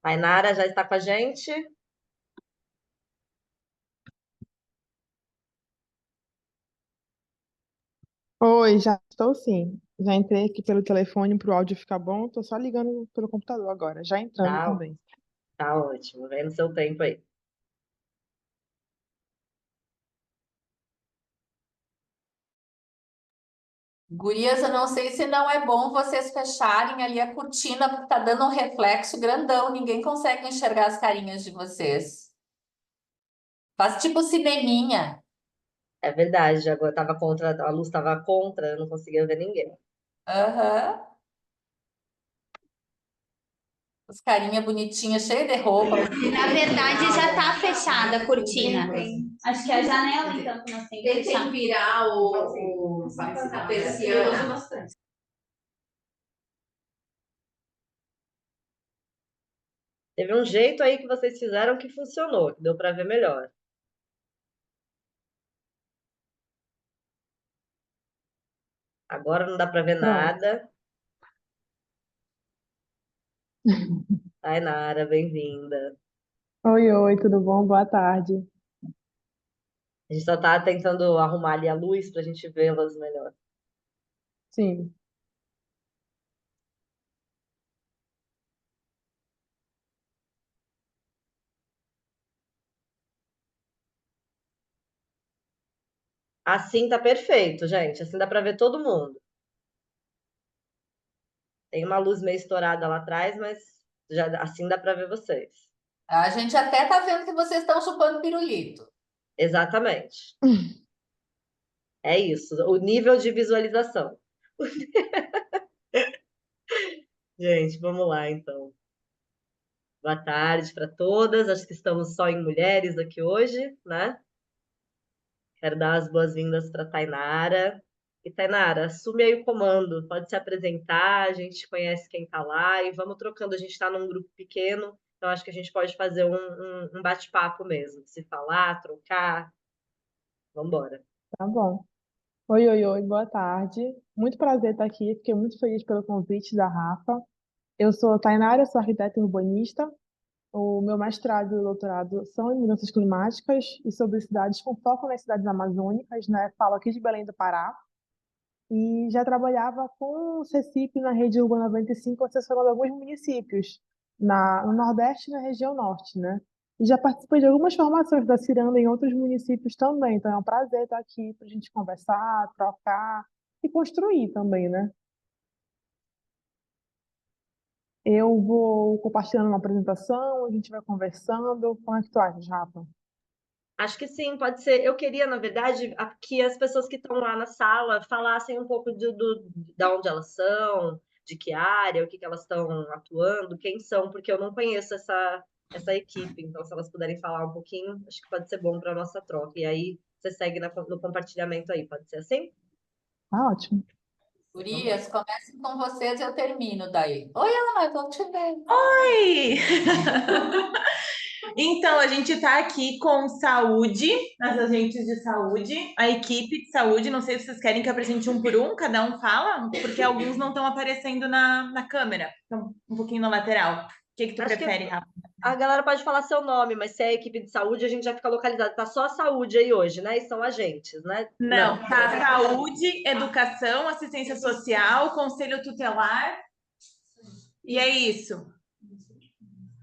Tainara já está com a gente? Oi, já estou sim. Já entrei aqui pelo telefone para o áudio ficar bom. Estou só ligando pelo computador agora, já entrando Tá, também. tá ótimo. Vem no seu tempo aí. Gurias, eu não sei se não é bom vocês fecharem ali a cortina, porque tá dando um reflexo grandão, ninguém consegue enxergar as carinhas de vocês. Faz tipo cineminha. É verdade, agora tava contra, a luz estava contra, eu não conseguia ver ninguém. Aham. As carinhas bonitinhas, cheias de roupa. Na verdade, já está fechada a cortina. Acho que é a janela, então, que nós temos que fechar. Tentem virar a persiana. Teve um jeito aí que vocês fizeram que funcionou, que deu para ver melhor. Agora não dá para ver Pronto. nada. Tainara, bem-vinda. Oi, oi, tudo bom? Boa tarde. A gente só tá tentando arrumar ali a luz para a gente vê-las melhor. Sim, Assim tá perfeito, gente. Assim dá para ver todo mundo. Tem uma luz meio estourada lá atrás, mas já assim dá para ver vocês. A gente até tá vendo que vocês estão chupando pirulito. Exatamente. É isso, o nível de visualização. Gente, vamos lá então. Boa tarde para todas. Acho que estamos só em mulheres aqui hoje, né? Quero dar as boas-vindas para Tainara. E Tainara, assume aí o comando. Pode se apresentar, a gente conhece quem está lá e vamos trocando. A gente está num grupo pequeno, então acho que a gente pode fazer um bate-papo mesmo. Se falar, trocar. Vamos embora. tá bom. Oi, oi, oi, boa tarde. Muito prazer estar aqui. Fiquei muito feliz pelo convite da Rafa. Eu sou a Tainara, sou arquiteta urbanista. O meu mestrado e o doutorado são em mudanças climáticas e sobre cidades com foco nas cidades amazônicas, né? Falo aqui de Belém do Pará. E já trabalhava com o CECIP na rede Urbana 95, assessorando alguns municípios no Nordeste e na região Norte, né? E já participei de algumas formações da Ciranda em outros municípios também, então é um prazer estar aqui para a gente conversar, trocar e construir também, né? Eu vou compartilhando uma apresentação, a gente vai conversando. Como é que tu achas, Rafa? Acho que sim, pode ser. Eu queria, na verdade, que as pessoas que estão lá na sala falassem um pouco da onde elas são, de que área, o que elas estão atuando, quem são, porque eu não conheço essa equipe. Então, se elas puderem falar um pouquinho, acho que pode ser bom para a nossa troca. E aí você segue no compartilhamento aí, pode ser assim? Tá ótimo. Gurias, comecem com vocês e eu termino daí. Oi, Ana, bom te ver. Oi! Então, a gente está aqui com saúde, as agentes de saúde, a equipe de saúde. Não sei se vocês querem que eu apresente um por um, cada um fala, porque alguns não estão aparecendo na câmera, estão um pouquinho na lateral. O que tu Acho que prefere, Rafa? a galera pode falar seu nome, mas se é a equipe de saúde, a gente já fica localizado. Tá só a saúde aí hoje, né? E são agentes, né? Não, tá saúde, educação, assistência social, conselho tutelar, e é isso.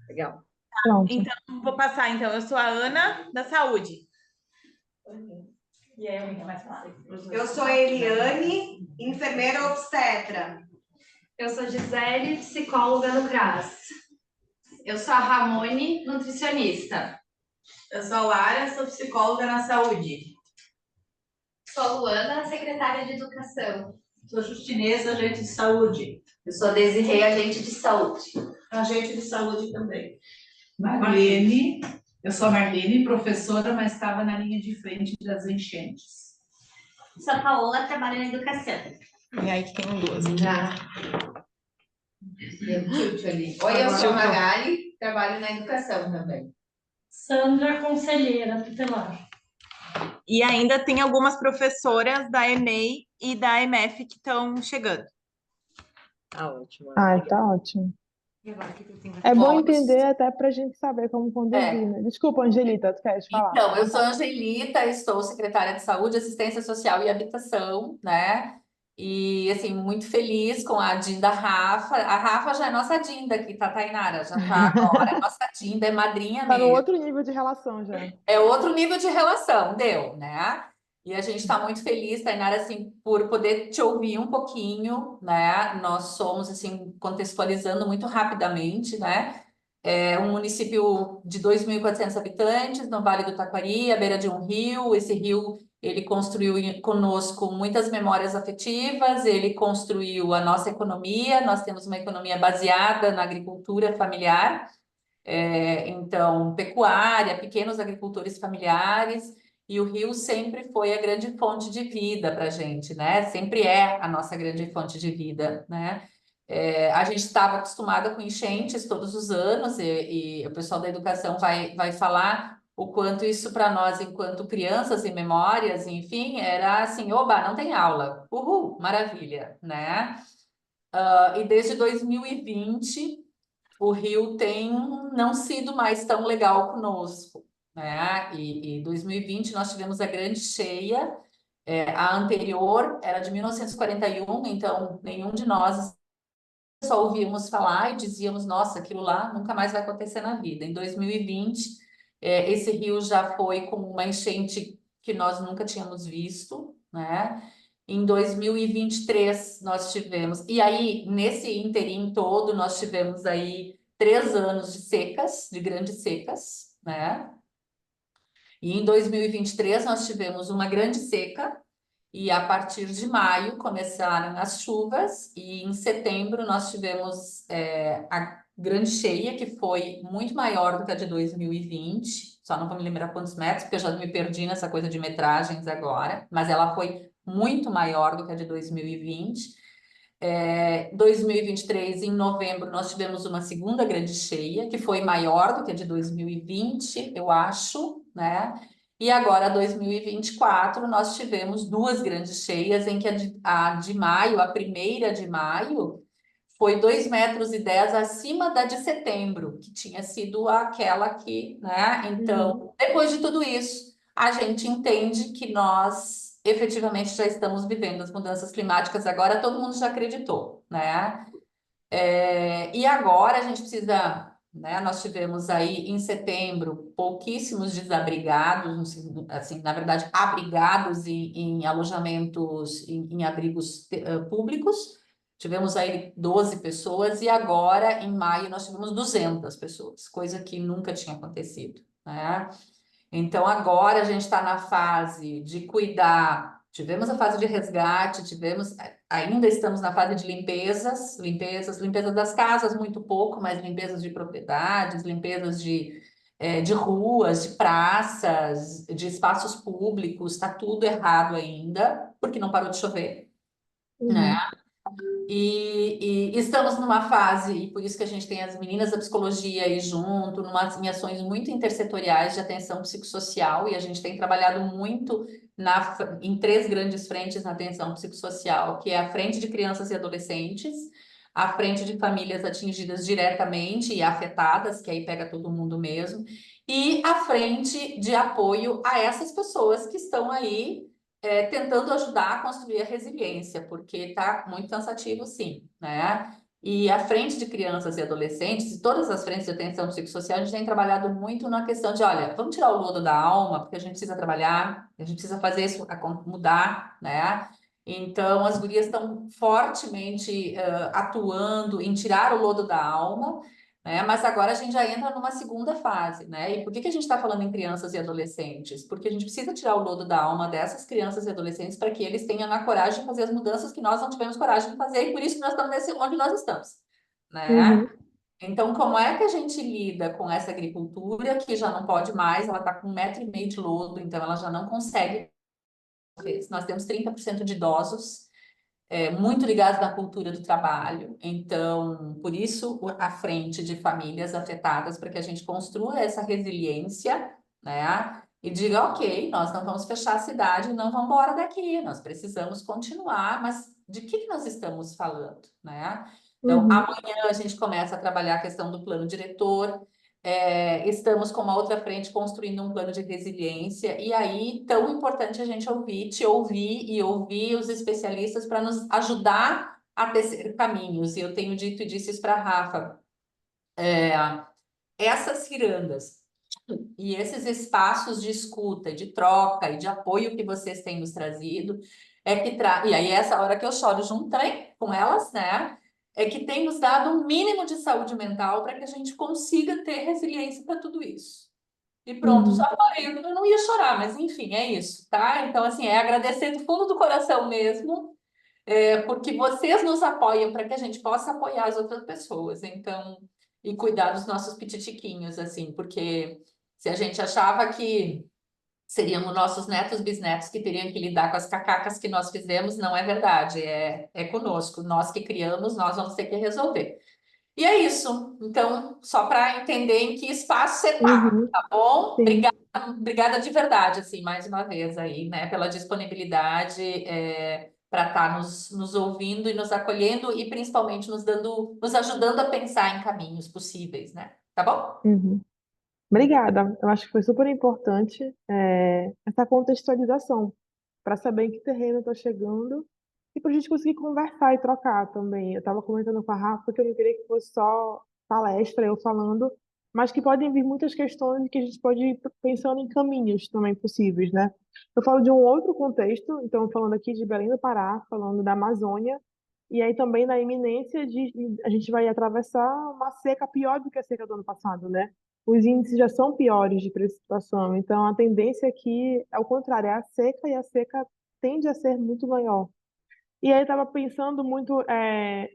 Legal. Pronto. Então, vou passar. Então, eu sou a Ana, da saúde. E aí, alguém quer mais falar? Eu sou a Eliane, enfermeira obstetra. Eu sou Gisele, psicóloga no CRAS. Eu sou a Ramone, nutricionista. Eu sou a Lara, sou psicóloga na saúde. Sou a Luana, secretária de educação. Sou Justinesa, agente de saúde. Eu sou a Desirê, agente de saúde. Agente de saúde também. Marlene, eu sou a Marlene, professora, mas estava na linha de frente das enchentes. Sou a Paola, trabalho na educação. E aí que tem duas aqui. Oi, eu sou a Magali, trabalho na educação também. Sandra, conselheira tutelar. E ainda tem algumas professoras da EMEI e da MF que estão chegando. Tá ótimo. Ah, Obrigada. tá ótimo. E agora, o que eu tenho que É bom Posso? entender até para a gente saber como conduzir, né? Desculpa, Angelita, tu queres falar? Então, eu sou Angelita, estou secretária de Saúde, Assistência Social e Habitação, né? E, assim, muito feliz com a Dinda Rafa. A Rafa já é nossa Dinda aqui, tá, Tainara? Já tá agora, é nossa Dinda, é madrinha Tá no mesmo. outro nível de relação já. É outro nível de relação, deu, né? E a gente está muito feliz, Tainara, assim, por poder te ouvir um pouquinho, né? Nós somos, assim, contextualizando muito rapidamente, né? É um município de 2.400 habitantes, no Vale do Taquari, à beira de um rio. Esse rio, ele construiu conosco muitas memórias afetivas, ele construiu a nossa economia. Nós temos uma economia baseada na agricultura familiar, então, pecuária, pequenos agricultores familiares, e o rio sempre foi a grande fonte de vida para a gente, né? Sempre é a nossa grande fonte de vida, né? A gente estava acostumada com enchentes todos os anos, e o pessoal da educação vai falar o quanto isso para nós, enquanto crianças e memórias, enfim, era assim, oba, não tem aula, uhul, maravilha, né? E desde 2020 o Rio tem não sido mais tão legal conosco, né? E 2020 nós tivemos a grande cheia, a anterior era de 1941, então nenhum de nós só ouvíamos falar e dizíamos, nossa, aquilo lá nunca mais vai acontecer na vida. Em 2020, esse rio já foi com uma enchente que nós nunca tínhamos visto, né? Em 2023 nós tivemos, e aí nesse interim todo nós tivemos aí 3 anos de secas, de grandes secas, né? E em 2023 nós tivemos uma grande seca, e a partir de maio começaram as chuvas, e em setembro nós tivemos a grande cheia, que foi muito maior do que a de 2020. Só não vou me lembrar quantos metros, porque eu já me perdi nessa coisa de metragens agora, mas ela foi muito maior do que a de 2020. 2023, em novembro, nós tivemos uma segunda grande cheia, que foi maior do que a de 2020, eu acho, né? E agora, 2024, nós tivemos duas grandes cheias, em que a de maio, a primeira de maio, foi 2,10 metros acima da de setembro, que tinha sido aquela que, né? Então, depois de tudo isso, a gente entende que nós efetivamente já estamos vivendo as mudanças climáticas. Agora todo mundo já acreditou, né? E agora a gente precisa, né? Nós tivemos aí em setembro pouquíssimos desabrigados, assim, na verdade, abrigados em alojamentos, em abrigos públicos. Tivemos aí 12 pessoas, e agora, em maio, nós tivemos 200 pessoas, coisa que nunca tinha acontecido, né? Então, agora a gente está na fase de cuidar. Tivemos a fase de resgate, ainda estamos na fase de limpeza das casas, muito pouco, mas limpezas de propriedades, limpezas de ruas, de praças, de espaços públicos. Está tudo errado ainda, porque não parou de chover, né? E estamos numa fase, e por isso que a gente tem as meninas da psicologia aí junto, em ações muito intersetoriais de atenção psicossocial, e a gente tem trabalhado muito em 3 grandes frentes na atenção psicossocial, que é a frente de crianças e adolescentes, a frente de famílias atingidas diretamente e afetadas, que aí pega todo mundo mesmo, e a frente de apoio a essas pessoas que estão aí tentando ajudar a construir a resiliência, porque está muito cansativo, sim, né? E a frente de crianças e adolescentes, e todas as frentes de atenção psicossocial, a gente tem trabalhado muito na questão de, olha, vamos tirar o lodo da alma, porque a gente precisa trabalhar, a gente precisa fazer isso mudar, né? Então, as gurias estão fortemente atuando em tirar o lodo da alma, né? Mas agora a gente já entra numa segunda fase, né? E por que a gente está falando em crianças e adolescentes? Porque a gente precisa tirar o lodo da alma dessas crianças e adolescentes para que eles tenham a coragem de fazer as mudanças que nós não tivemos coragem de fazer, e por isso que nós estamos onde nós estamos, né? Então, como é que a gente lida com essa agricultura que já não pode mais, ela está com 1,5 metro de lodo, então ela já não consegue. Nós temos 30% de idosos muito ligados na cultura do trabalho. Então, por isso, a frente de famílias afetadas, para que a gente construa essa resiliência, né? E diga, ok, nós não vamos fechar a cidade, não vamos embora daqui, nós precisamos continuar, mas de que nós estamos falando, né? Então, Uhum. amanhã a gente começa a trabalhar a questão do plano diretor. Estamos com uma outra frente construindo um plano de resiliência. E aí, tão importante a gente te ouvir e ouvir os especialistas para nos ajudar a tecer caminhos. E eu tenho dito e disse isso para a Rafa. Essas cirandas e esses espaços de escuta, de troca e de apoio que vocês têm nos trazido, e aí é essa hora que eu choro junto também com elas, né? É que tem nos dado um mínimo de saúde mental para que a gente consiga ter resiliência para tudo isso. E pronto, Uhum. só falei, eu não ia chorar, mas enfim, é isso, tá? Então, assim, é agradecer do fundo do coração mesmo, porque vocês nos apoiam para que a gente possa apoiar as outras pessoas, então, e cuidar dos nossos pititiquinhos, assim, porque se a gente achava que seriam os nossos netos, bisnetos que teriam que lidar com as cacacas que nós fizemos, não é verdade, é conosco, nós que criamos, nós vamos ter que resolver. E é isso, então, só para entender em que espaço você tá, Uhum. tá bom? Sim. Obrigada de verdade, assim, mais uma vez aí, né, pela disponibilidade, para estar nos ouvindo e nos acolhendo e principalmente nos ajudando a pensar em caminhos possíveis, né? Tá bom? Uhum. Obrigada. Eu acho que foi super importante essa contextualização para saber em que terreno está chegando e para a gente conseguir conversar e trocar também. Eu estava comentando com a Rafa que eu não queria que fosse só palestra, eu falando, mas que podem vir muitas questões que a gente pode ir pensando em caminhos também possíveis, né? Eu falo de um outro contexto, então falando aqui de Belém do Pará, falando da Amazônia, e aí também na iminência de a gente vai atravessar uma seca pior do que a seca do ano passado, né? Os índices já são piores de precipitação, então a tendência aqui é o contrário, é a seca e a seca tende a ser muito maior. E aí eu estava pensando muito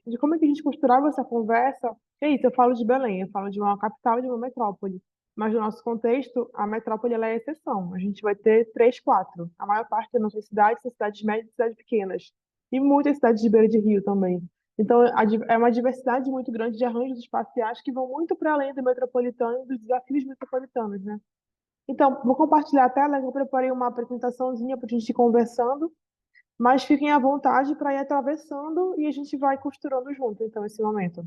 de como é que a gente costurava essa conversa. É isso, eu falo de Belém, eu falo de uma capital e de uma metrópole. Mas no nosso contexto, a metrópole ela é exceção. A gente vai ter três, quatro. A maior parte das nossas cidades são cidades médias e cidades pequenas. E muitas cidades de beira de rio também. Então, é uma diversidade muito grande de arranjos espaciais que vão muito para além do metropolitano e dos desafios metropolitanos, né? Então, vou compartilhar a tela, eu preparei uma apresentaçãozinha para a gente ir conversando, mas fiquem à vontade para ir atravessando e a gente vai costurando junto, então, esse momento.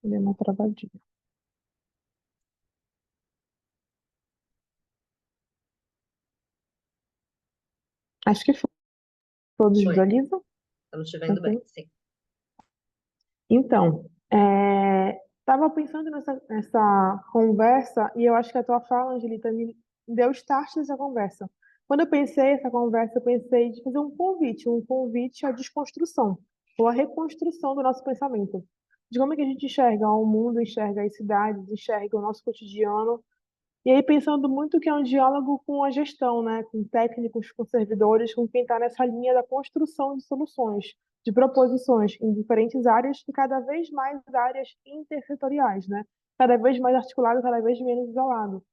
Dei uma travadinha. Acho que foi. Todos Foi. visualizam? Estamos te vendo bem, sim. Então, estava pensando nessa conversa e eu acho que a tua fala, Angelita, me deu start nessa conversa. Quando eu pensei essa conversa, eu pensei de fazer um convite à desconstrução, ou à reconstrução do nosso pensamento. De como é que a gente enxerga o mundo, enxerga as cidades, enxerga o nosso cotidiano. E aí pensando muito que é um diálogo com a gestão, né? Com técnicos, com servidores, com quem está nessa linha da construção de soluções, de proposições em diferentes áreas e cada vez mais áreas intersetoriais, né? Cada vez mais articulado, cada vez menos isolado.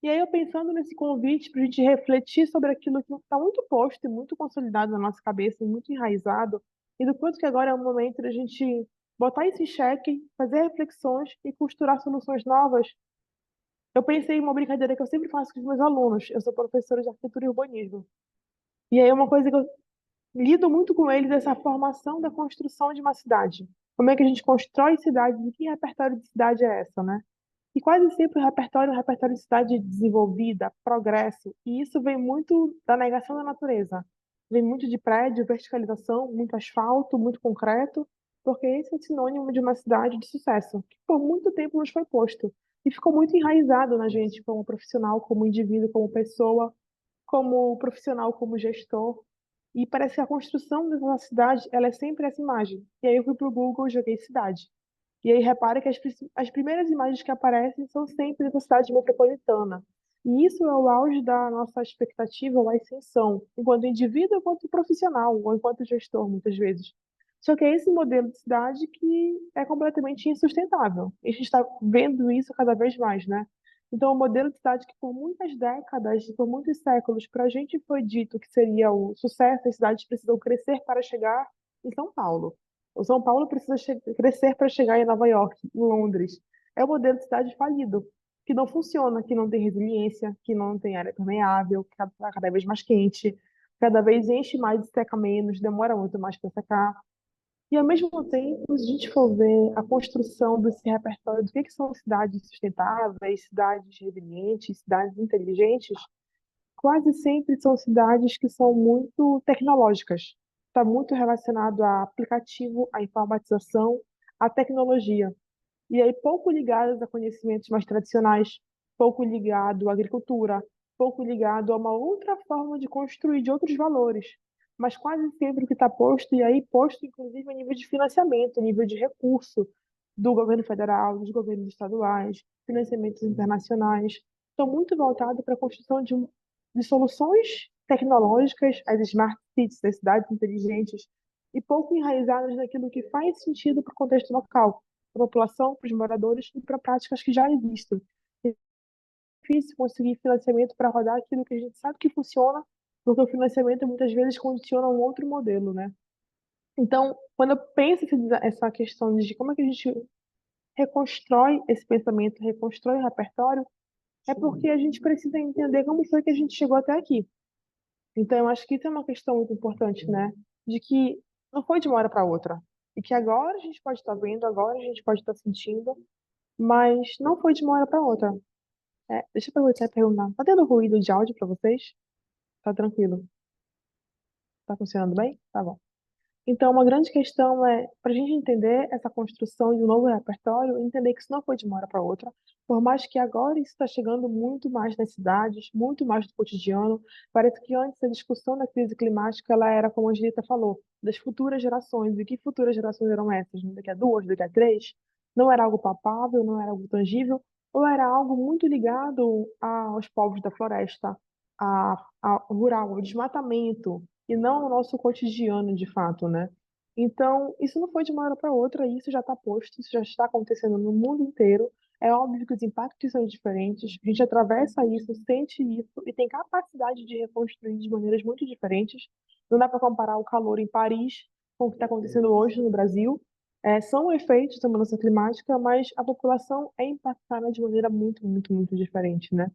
E aí eu pensando nesse convite para a gente refletir sobre aquilo que está muito posto e muito consolidado na nossa cabeça, e muito enraizado, e do quanto que agora é o momento da gente botar isso em xeque, fazer reflexões e costurar soluções novas. Eu pensei em uma brincadeira que eu sempre faço com os meus alunos. Eu sou professora de arquitetura e urbanismo. E aí uma coisa que eu lido muito com eles é essa formação da construção de uma cidade. Como é que a gente constrói cidades e que repertório de cidade é essa, né? E quase sempre o repertório é um repertório de cidade desenvolvida, progresso. E isso vem muito da negação da natureza. Vem muito de prédio, verticalização, muito asfalto, muito concreto, porque esse é sinônimo de uma cidade de sucesso, que por muito tempo nos foi posto. E ficou muito enraizado na gente como profissional, como indivíduo, como pessoa, como profissional, como gestor. E parece que a construção dessa cidade, ela é sempre essa imagem. E aí eu fui para o Google, joguei cidade. E aí repara que as primeiras imagens que aparecem são sempre da cidade metropolitana. E isso é o auge da nossa expectativa ou ascensão, enquanto indivíduo, enquanto profissional, ou enquanto gestor, muitas vezes. Só que é esse modelo de cidade que é completamente insustentável. E a gente está vendo isso cada vez mais, né? Então, o modelo de cidade que por muitas décadas, por muitos séculos, para a gente foi dito que seria o sucesso, as cidades precisam crescer para chegar em São Paulo. O São Paulo precisa crescer para chegar em Nova York, em Londres. É o modelo de cidade falido. que não funciona, que não tem resiliência, que não tem área permeável, que está cada vez mais quente, cada vez enche mais e seca menos, demora muito mais para secar. E, ao mesmo tempo, se a gente for ver a construção desse repertório do que são cidades sustentáveis, cidades resilientes, cidades inteligentes, quase sempre são cidades que são muito tecnológicas. Está muito relacionado a aplicativo, a informatização, a tecnologia. E aí pouco ligadas a conhecimentos mais tradicionais, pouco ligado à agricultura, pouco ligado a uma outra forma de construir de outros valores. Mas quase sempre o que está posto, e aí posto inclusive a nível de financiamento, a nível de recurso do governo federal, dos governos estaduais, financiamentos internacionais, estão muito voltados para a construção de soluções tecnológicas, as smart cities, as cidades inteligentes, e pouco enraizadas naquilo que faz sentido para o contexto local, para a população, para os moradores e para práticas que já existem. É difícil conseguir financiamento para rodar aquilo que a gente sabe que funciona, porque o financiamento muitas vezes condiciona um outro modelo, né? Então, quando eu penso essa questão de como é que a gente reconstrói esse pensamento, reconstrói o repertório, é porque a gente precisa entender como foi que a gente chegou até aqui. Então, eu acho que isso é uma questão muito importante, né? De que não foi de uma hora para outra. E que agora a gente pode estar vendo, agora a gente pode estar sentindo, mas não foi de uma hora para outra. Deixa eu aproveitar e perguntar. Tá tendo ruído de áudio para vocês? Tá tranquilo? Tá funcionando bem? Tá bom. Então, uma grande questão é, para a gente entender essa construção de um novo repertório, entender que isso não foi de uma hora para outra, por mais que agora isso está chegando muito mais nas cidades, muito mais no cotidiano. Parece que antes a discussão da crise climática ela era, como a Angelita falou, das futuras gerações. E que futuras gerações eram essas? Daqui a 2, daqui a 3? Não era algo palpável, não era algo tangível, ou era algo muito ligado aos povos da floresta, ao rural, ao desmatamento, e não o nosso cotidiano de fato, né? Então, isso não foi de uma hora para outra, isso já está posto, isso já está acontecendo no mundo inteiro. É óbvio que os impactos são diferentes, a gente atravessa isso, sente isso e tem capacidade de reconstruir de maneiras muito diferentes. Não dá para comparar o calor em Paris com o que está acontecendo hoje no Brasil. São efeitos da mudança climática, mas a população é impactada de maneira muito, muito, muito diferente, né?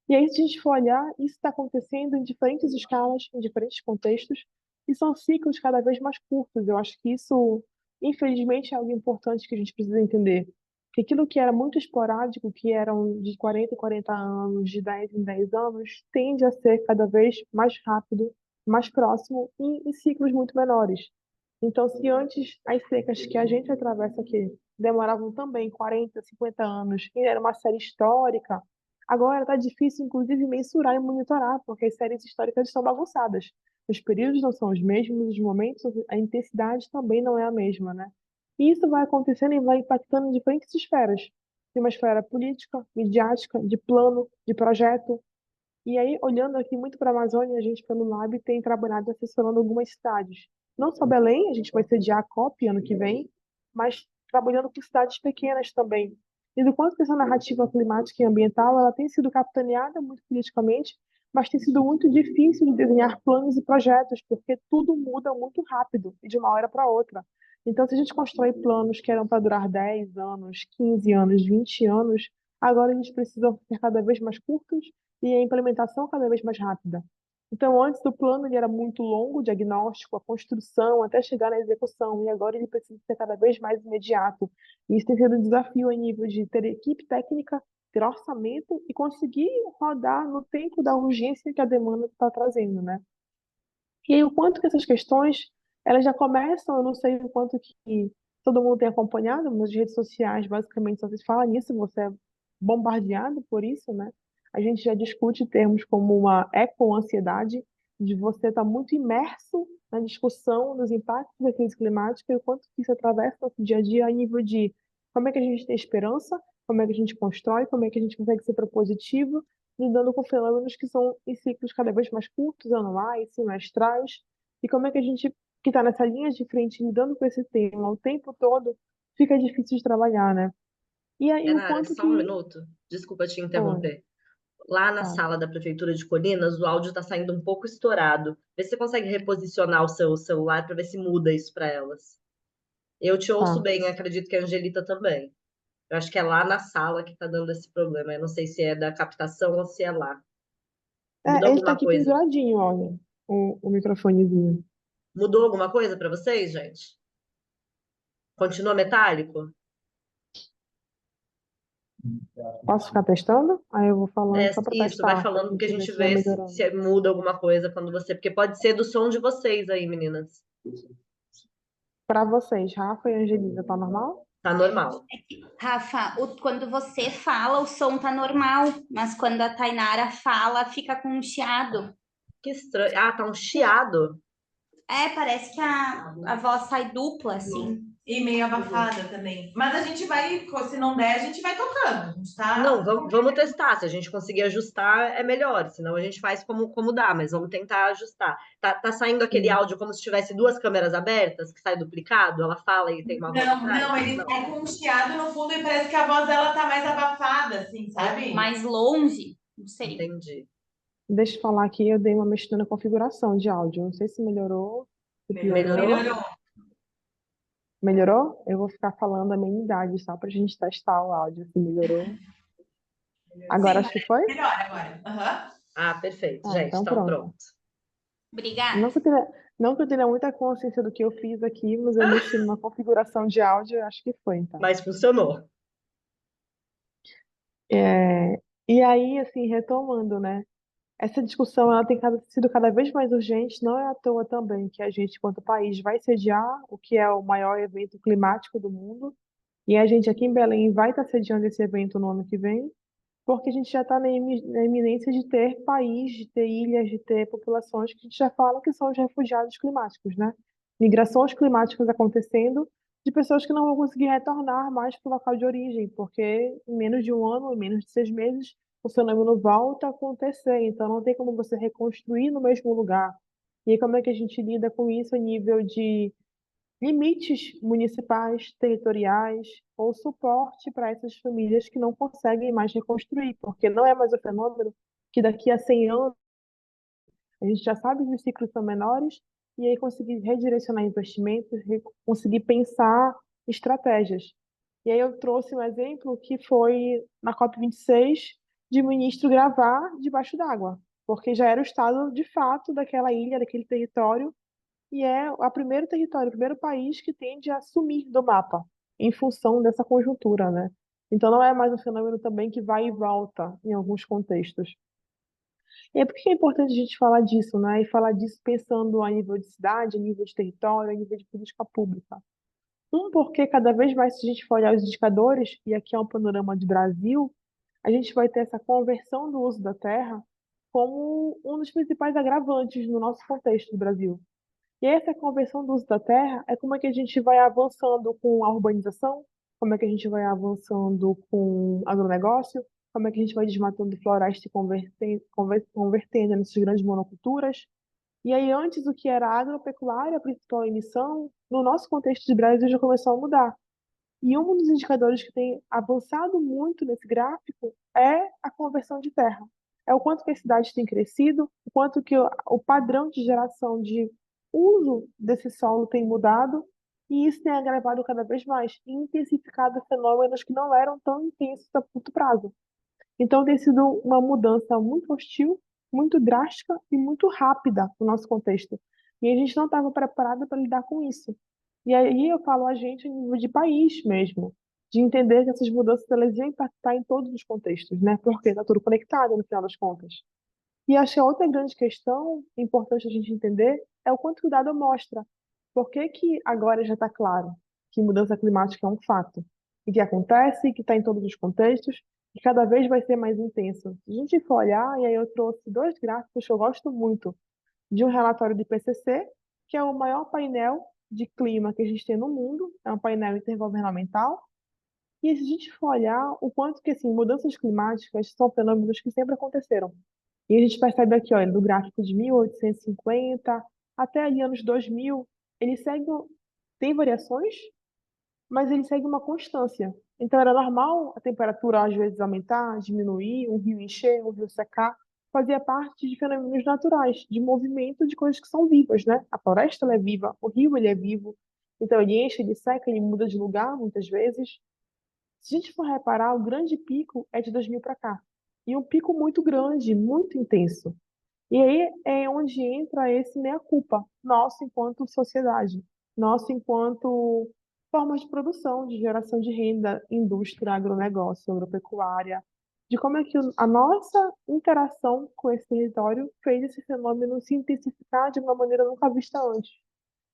E aí, se a gente for olhar, isso está acontecendo em diferentes escalas, em diferentes contextos, e são ciclos cada vez mais curtos. Eu acho que isso, infelizmente, é algo importante que a gente precisa entender. Que aquilo que era muito esporádico, que eram de 40 em 40 anos, de 10 em 10 anos, tende a ser cada vez mais rápido, mais próximo e em ciclos muito menores. Então, se antes as secas que a gente atravessa aqui demoravam também 40, 50 anos, e era uma série histórica, agora está difícil, inclusive, mensurar e monitorar, porque as séries históricas estão bagunçadas. Os períodos não são os mesmos, os momentos, a intensidade também não é a mesma, né? E isso vai acontecendo e vai impactando em diferentes esferas. Tem uma esfera política, midiática, de plano, de projeto. E aí, olhando aqui muito para a Amazônia, a gente, pelo Lab, tem trabalhado assessorando algumas cidades. Não só Belém, a gente vai sediar a COP ano que vem, mas trabalhando com cidades pequenas também. E do quanto que essa narrativa climática e ambiental ela tem sido capitaneada muito politicamente, mas tem sido muito difícil de desenhar planos e projetos, porque tudo muda muito rápido e de uma hora para outra. Então, se a gente constrói planos que eram para durar 10 anos, 15 anos, 20 anos, agora a gente precisa ser cada vez mais curtos e a implementação cada vez mais rápida. Então, antes do plano ele era muito longo, o diagnóstico, a construção, até chegar na execução, e agora ele precisa ser cada vez mais imediato. E isso tem sido um desafio em nível de ter equipe técnica, ter orçamento e conseguir rodar no tempo da urgência que a demanda está trazendo, né? E aí, o quanto que essas questões, elas já começam, eu não sei o quanto que todo mundo tem acompanhado, nas redes sociais, basicamente, só se fala nisso, você é bombardeado por isso, né? A gente já discute termos como uma eco-ansiedade, de você estar muito imerso na discussão dos impactos da crise climática e o quanto que isso atravessa o nosso dia a dia a nível de como é que a gente tem esperança, como é que a gente constrói, como é que a gente consegue ser propositivo, lidando com fenômenos que são em ciclos cada vez mais curtos, anuais, semestrais, e como é que a gente, que está nessa linha de frente, lidando com esse tema o tempo todo, fica difícil de trabalhar, né? E aí o Renara, quanto só um que... minuto. Desculpa te Oi, interromper. Lá na fala. sala da Prefeitura de Colinas, o áudio está saindo um pouco estourado. Vê se você consegue reposicionar o seu celular para ver se muda isso para elas. Eu te ouço Tá. bem, acredito que a Angelita também. Eu acho que é lá na sala que tá dando esse problema. Eu não sei se é da captação ou se é lá. Mudou Esse tá alguma aqui coisa? penduradinho, olha, o microfonezinho. Mudou alguma coisa para vocês, gente? Continua metálico? Posso ficar testando? Aí eu vou falando É, só para isso, vai testar, pra falando porque a gente ver gente se vai vê se, melhorando. se muda alguma coisa quando você. Porque pode ser do som de vocês aí, meninas. Para vocês, Rafa e Angelina, tá normal? Tá normal. Rafa, quando você fala, o som tá normal, mas quando a Tainara fala, fica com um chiado. Que estranho. Ah, tá um chiado. Parece que a voz sai dupla, assim. E meio abafada também. Mas a gente vai, se não der, a gente vai tocando. A gente tá. Não, vamos testar. Se a gente conseguir ajustar, é melhor. Senão a gente faz como dá, mas vamos tentar ajustar. Tá saindo aquele Sim. áudio como se tivesse duas câmeras abertas, que sai duplicado, ela fala e tem uma voz Não, atrás? não, ele tá com um chiado no fundo e parece que a voz dela tá mais abafada, assim, sabe? Mais longe, não sei. Entendi. Deixa eu falar aqui, eu dei uma mexida na configuração de áudio. Não sei se melhorou, se piorou. Melhorou? Melhorou? Eu vou ficar falando a minha idade, só pra gente testar o áudio, se melhorou. Agora Sim, acho que foi? melhor agora. Aham. Ah, perfeito, Ah, gente. então Então pronto. pronto. Obrigada. Não que eu tenha muita consciência do que eu fiz aqui, mas eu mexi numa configuração de áudio, eu acho que foi, então. Mas funcionou. E aí, assim, retomando, né? Essa discussão ela tem sido cada vez mais urgente, não é à toa também que a gente, enquanto país, vai sediar o que é o maior evento climático do mundo, e a gente aqui em Belém vai estar sediando esse evento no ano que vem, porque a gente já está na iminência de ter país, de ter ilhas, de ter populações que a gente já fala que são os refugiados climáticos, né? Migrações climáticas acontecendo de pessoas que não vão conseguir retornar mais para o local de origem, porque em menos de um ano, em menos de 6 meses, o fenômeno volta a acontecer. Então não tem como você reconstruir no mesmo lugar. E aí, como é que a gente lida com isso a nível de limites municipais, territoriais ou suporte para essas famílias que não conseguem mais reconstruir, porque não é mais o fenômeno que daqui a 100 anos a gente já sabe que os ciclos são menores e aí conseguir redirecionar investimentos, conseguir pensar estratégias. E aí eu trouxe um exemplo que foi na COP26 de o ministro gravar debaixo d'água, porque já era o estado de fato daquela ilha, daquele território e é o primeiro território, o primeiro país que tende a sumir do mapa, em função dessa conjuntura, né? Então não é mais um fenômeno também que vai e volta em alguns contextos. E é por que é importante a gente falar disso, né? E falar disso pensando a nível de cidade, a nível de território, a nível de política pública. Porque cada vez mais, se a gente for olhar os indicadores, e aqui é um panorama de Brasil, a gente vai ter essa conversão do uso da terra como um dos principais agravantes no nosso contexto do Brasil. E essa conversão do uso da terra é como é que a gente vai avançando com a urbanização, como é que a gente vai avançando com agronegócio, como é que a gente vai desmatando floresta e convertendo nessas grandes monoculturas. E aí, antes, o que era agropecuária, a principal emissão, no nosso contexto de Brasil já começou a mudar. E um dos indicadores que tem avançado muito nesse gráfico é a conversão de terra. É o quanto que as cidades têm crescido, o quanto que o padrão de geração de uso desse solo tem mudado, e isso tem agravado cada vez mais e intensificado fenômenos que não eram tão intensos a curto prazo. Então tem sido uma mudança muito hostil, muito drástica e muito rápida no nosso contexto. E a gente não estava preparado para lidar com isso. E aí eu falo a gente a nível de país mesmo, de entender que essas mudanças elas iam impactar em todos os contextos, né? Porque está tudo conectado no final das contas. E acho que a outra grande questão importante a gente entender é o quanto que o dado mostra. Por que que agora já está claro que mudança climática é um fato e que acontece, que está em todos os contextos e cada vez vai ser mais intenso. Se a gente for olhar, e aí eu trouxe dois gráficos que eu gosto muito de um relatório do IPCC, que é o maior painel de clima que a gente tem no mundo, é um painel intergovernamental. E se a gente for olhar o quanto que assim, mudanças climáticas são fenômenos que sempre aconteceram. E a gente percebe aqui, olha, do gráfico de 1850 até ali anos 2000, ele segue, tem variações, mas ele segue uma constância. Então era normal a temperatura às vezes aumentar, diminuir, um rio encher, um rio secar, fazia parte de fenômenos naturais, de movimento de coisas que são vivas, né? A floresta ela é viva, o rio ele é vivo, então ele enche, ele seca, ele muda de lugar muitas vezes. Se a gente for reparar, o grande pico é de 2000 para cá. E um pico muito grande, muito intenso. E aí é onde entra esse meia-culpa, nosso enquanto sociedade, nosso enquanto forma de produção, de geração de renda, indústria, agronegócio, agropecuária, de como é que a nossa interação com esse território fez esse fenômeno se intensificar de uma maneira nunca vista antes.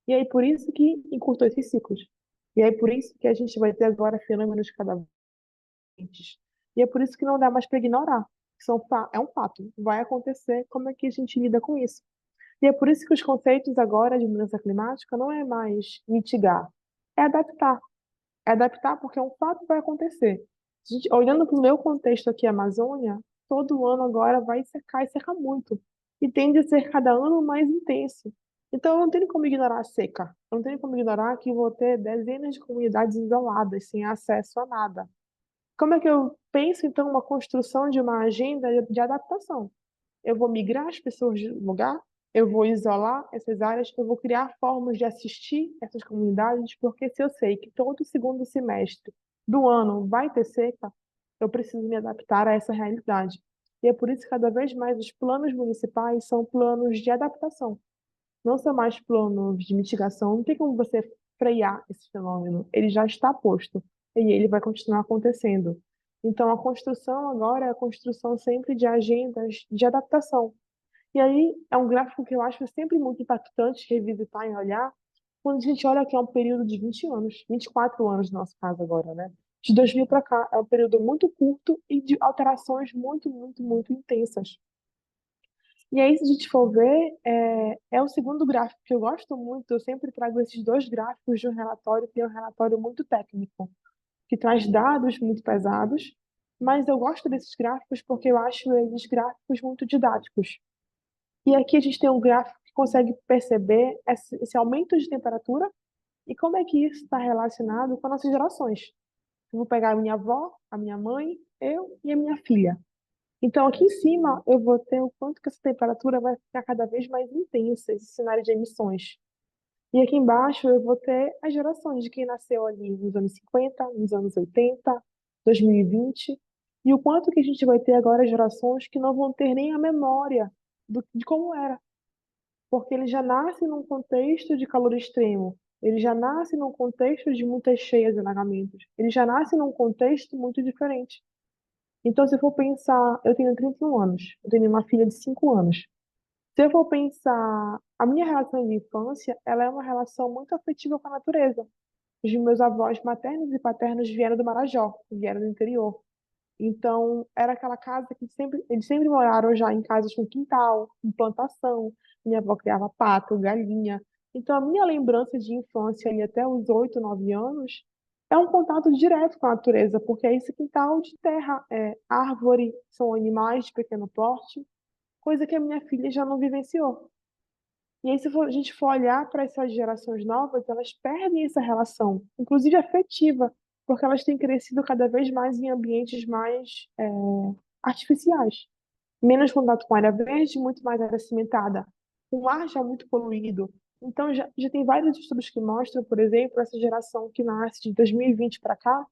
E aí por isso que encurtou esses ciclos. E aí por isso que a gente vai ter agora fenômenos cada vez diferentes. E é por isso que não dá mais para ignorar. É um fato, vai acontecer, como é que a gente lida com isso? E é por isso que os conceitos agora de mudança climática não é mais mitigar, é adaptar. É adaptar porque é um fato que vai acontecer. Olhando para o meu contexto aqui, Amazônia, todo ano agora vai secar e seca muito. E tende a ser cada ano mais intenso. Então, eu não tenho como ignorar a seca. Eu não tenho como ignorar que vou ter dezenas de comunidades isoladas, sem acesso a nada. Como é que eu penso, então, uma construção de uma agenda de adaptação? Eu vou migrar as pessoas de lugar, eu vou isolar essas áreas, eu vou criar formas de assistir essas comunidades, porque se eu sei que todo segundo semestre do ano vai ter seca, eu preciso me adaptar a essa realidade. E é por isso que cada vez mais os planos municipais são planos de adaptação, não são mais planos de mitigação. Não tem como você frear esse fenômeno, ele já está posto e ele vai continuar acontecendo. Então, a construção agora é a construção sempre de agendas de adaptação. E aí é um gráfico que eu acho sempre muito impactante revisitar e olhar, quando a gente olha que é um período de 20 anos, 24 anos no nosso caso agora, né? De 2000 para cá, é um período muito curto e de alterações muito, muito, muito intensas. E aí, se a gente for ver, é o segundo gráfico que eu gosto muito. Eu sempre trago esses dois gráficos de um relatório, que é um relatório muito técnico, que traz dados muito pesados, mas eu gosto desses gráficos porque eu acho eles gráficos muito didáticos. E aqui a gente tem um gráfico que consegue perceber esse aumento de temperatura e como é que isso está relacionado com as nossas gerações. Eu vou pegar a minha avó, a minha mãe, eu e a minha filha. Então, aqui em cima, eu vou ter o quanto que essa temperatura vai ficar cada vez mais intensa, esse cenário de emissões. E aqui embaixo, eu vou ter as gerações de quem nasceu ali nos anos 50, nos anos 80, 2020, e o quanto que a gente vai ter agora gerações que não vão ter nem a memória de como era, porque ele já nasce num contexto de calor extremo, ele já nasce num contexto de muitas cheias e alagamentos, ele já nasce num contexto muito diferente. Então, se eu for pensar, eu tenho 31 anos, eu tenho uma filha de 5 anos. Se eu for pensar, a minha relação de infância, ela é uma relação muito afetiva com a natureza. Os meus avós maternos e paternos vieram do Marajó, vieram do interior. Então, era aquela casa que eles sempre moraram já em casas com quintal, com plantação. Minha avó criava pato, galinha. Então, a minha lembrança de infância ali até os 8, 9 anos é um contato direto com a natureza, porque é esse quintal de terra, árvore, são animais de pequeno porte, coisa que a minha filha já não vivenciou. E aí, se a gente for olhar para essas gerações novas, elas perdem essa relação, inclusive afetiva, porque elas têm crescido cada vez mais em ambientes mais artificiais. Menos contato com área verde, muito mais área cimentada. O ar já é muito poluído. Então, já tem vários estudos que mostram, por exemplo, essa geração que nasce de 2020 para cá,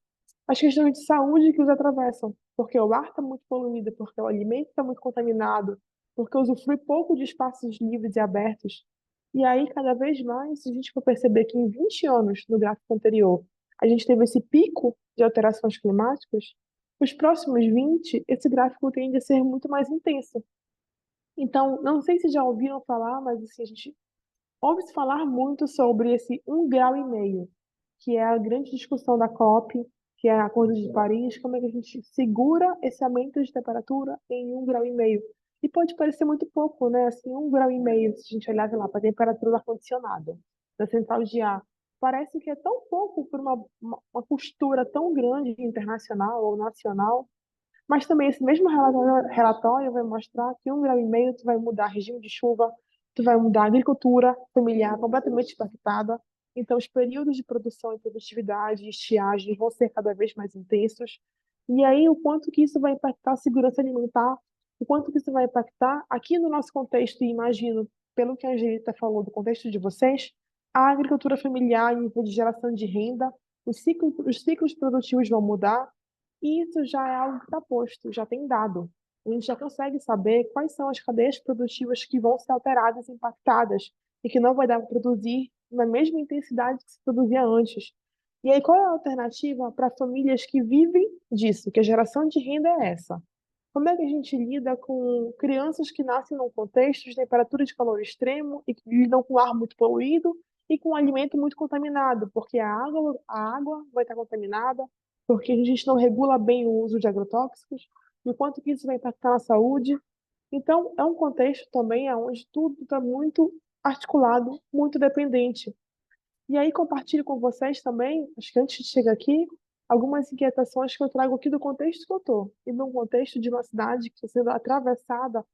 as questões de saúde que os atravessam, porque o ar está muito poluído, porque o alimento está muito contaminado, porque usufrui pouco de espaços livres e abertos. E aí, cada vez mais, se a gente for perceber que em 20 anos, no gráfico anterior, a gente teve esse pico de alterações climáticas, os próximos 20, esse gráfico tende a ser muito mais intenso. Então, não sei se já ouviram falar, mas assim, a gente ouve-se falar muito sobre esse 1,5 graus, que é a grande discussão da COP, que é a Acordo de Paris, como é que a gente segura esse aumento de temperatura em 1,5 graus. E pode parecer muito pouco, né? Assim, 1,5 graus, se a gente olhar, sei lá, para a temperatura do ar-condicionado, da central de ar. Parece que é tão pouco por uma postura tão grande internacional ou nacional, mas também esse mesmo relatório vai mostrar que 1,5 graus tu vai mudar regime de chuva, tu vai mudar a agricultura familiar completamente impactada. Então, os períodos de produção e produtividade e estiagem vão ser cada vez mais intensos. E aí, o quanto que isso vai impactar a segurança alimentar, o quanto que isso vai impactar aqui no nosso contexto, e imagino, pelo que a Angelita falou do contexto de vocês, a agricultura familiar em nível de geração de renda, Os ciclos produtivos vão mudar, e isso já é algo que está posto, já tem dado. A gente já consegue saber quais são as cadeias produtivas que vão ser alteradas, impactadas, e que não vai dar para produzir na mesma intensidade que se produzia antes. E aí, qual é a alternativa para famílias que vivem disso? Que a geração de renda é essa? Como é que a gente lida com crianças que nascem num contexto de temperatura de calor extremo e que lidam com ar muito poluído e com alimento muito contaminado? Porque a água vai estar contaminada, porque a gente não regula bem o uso de agrotóxicos, e o quanto que isso vai impactar na saúde. Então, é um contexto também onde tudo está muito articulado, muito dependente. E aí compartilho com vocês também, acho que antes de chegar aqui, algumas inquietações que eu trago aqui do contexto que eu estou, e num contexto de uma cidade que está sendo atravessada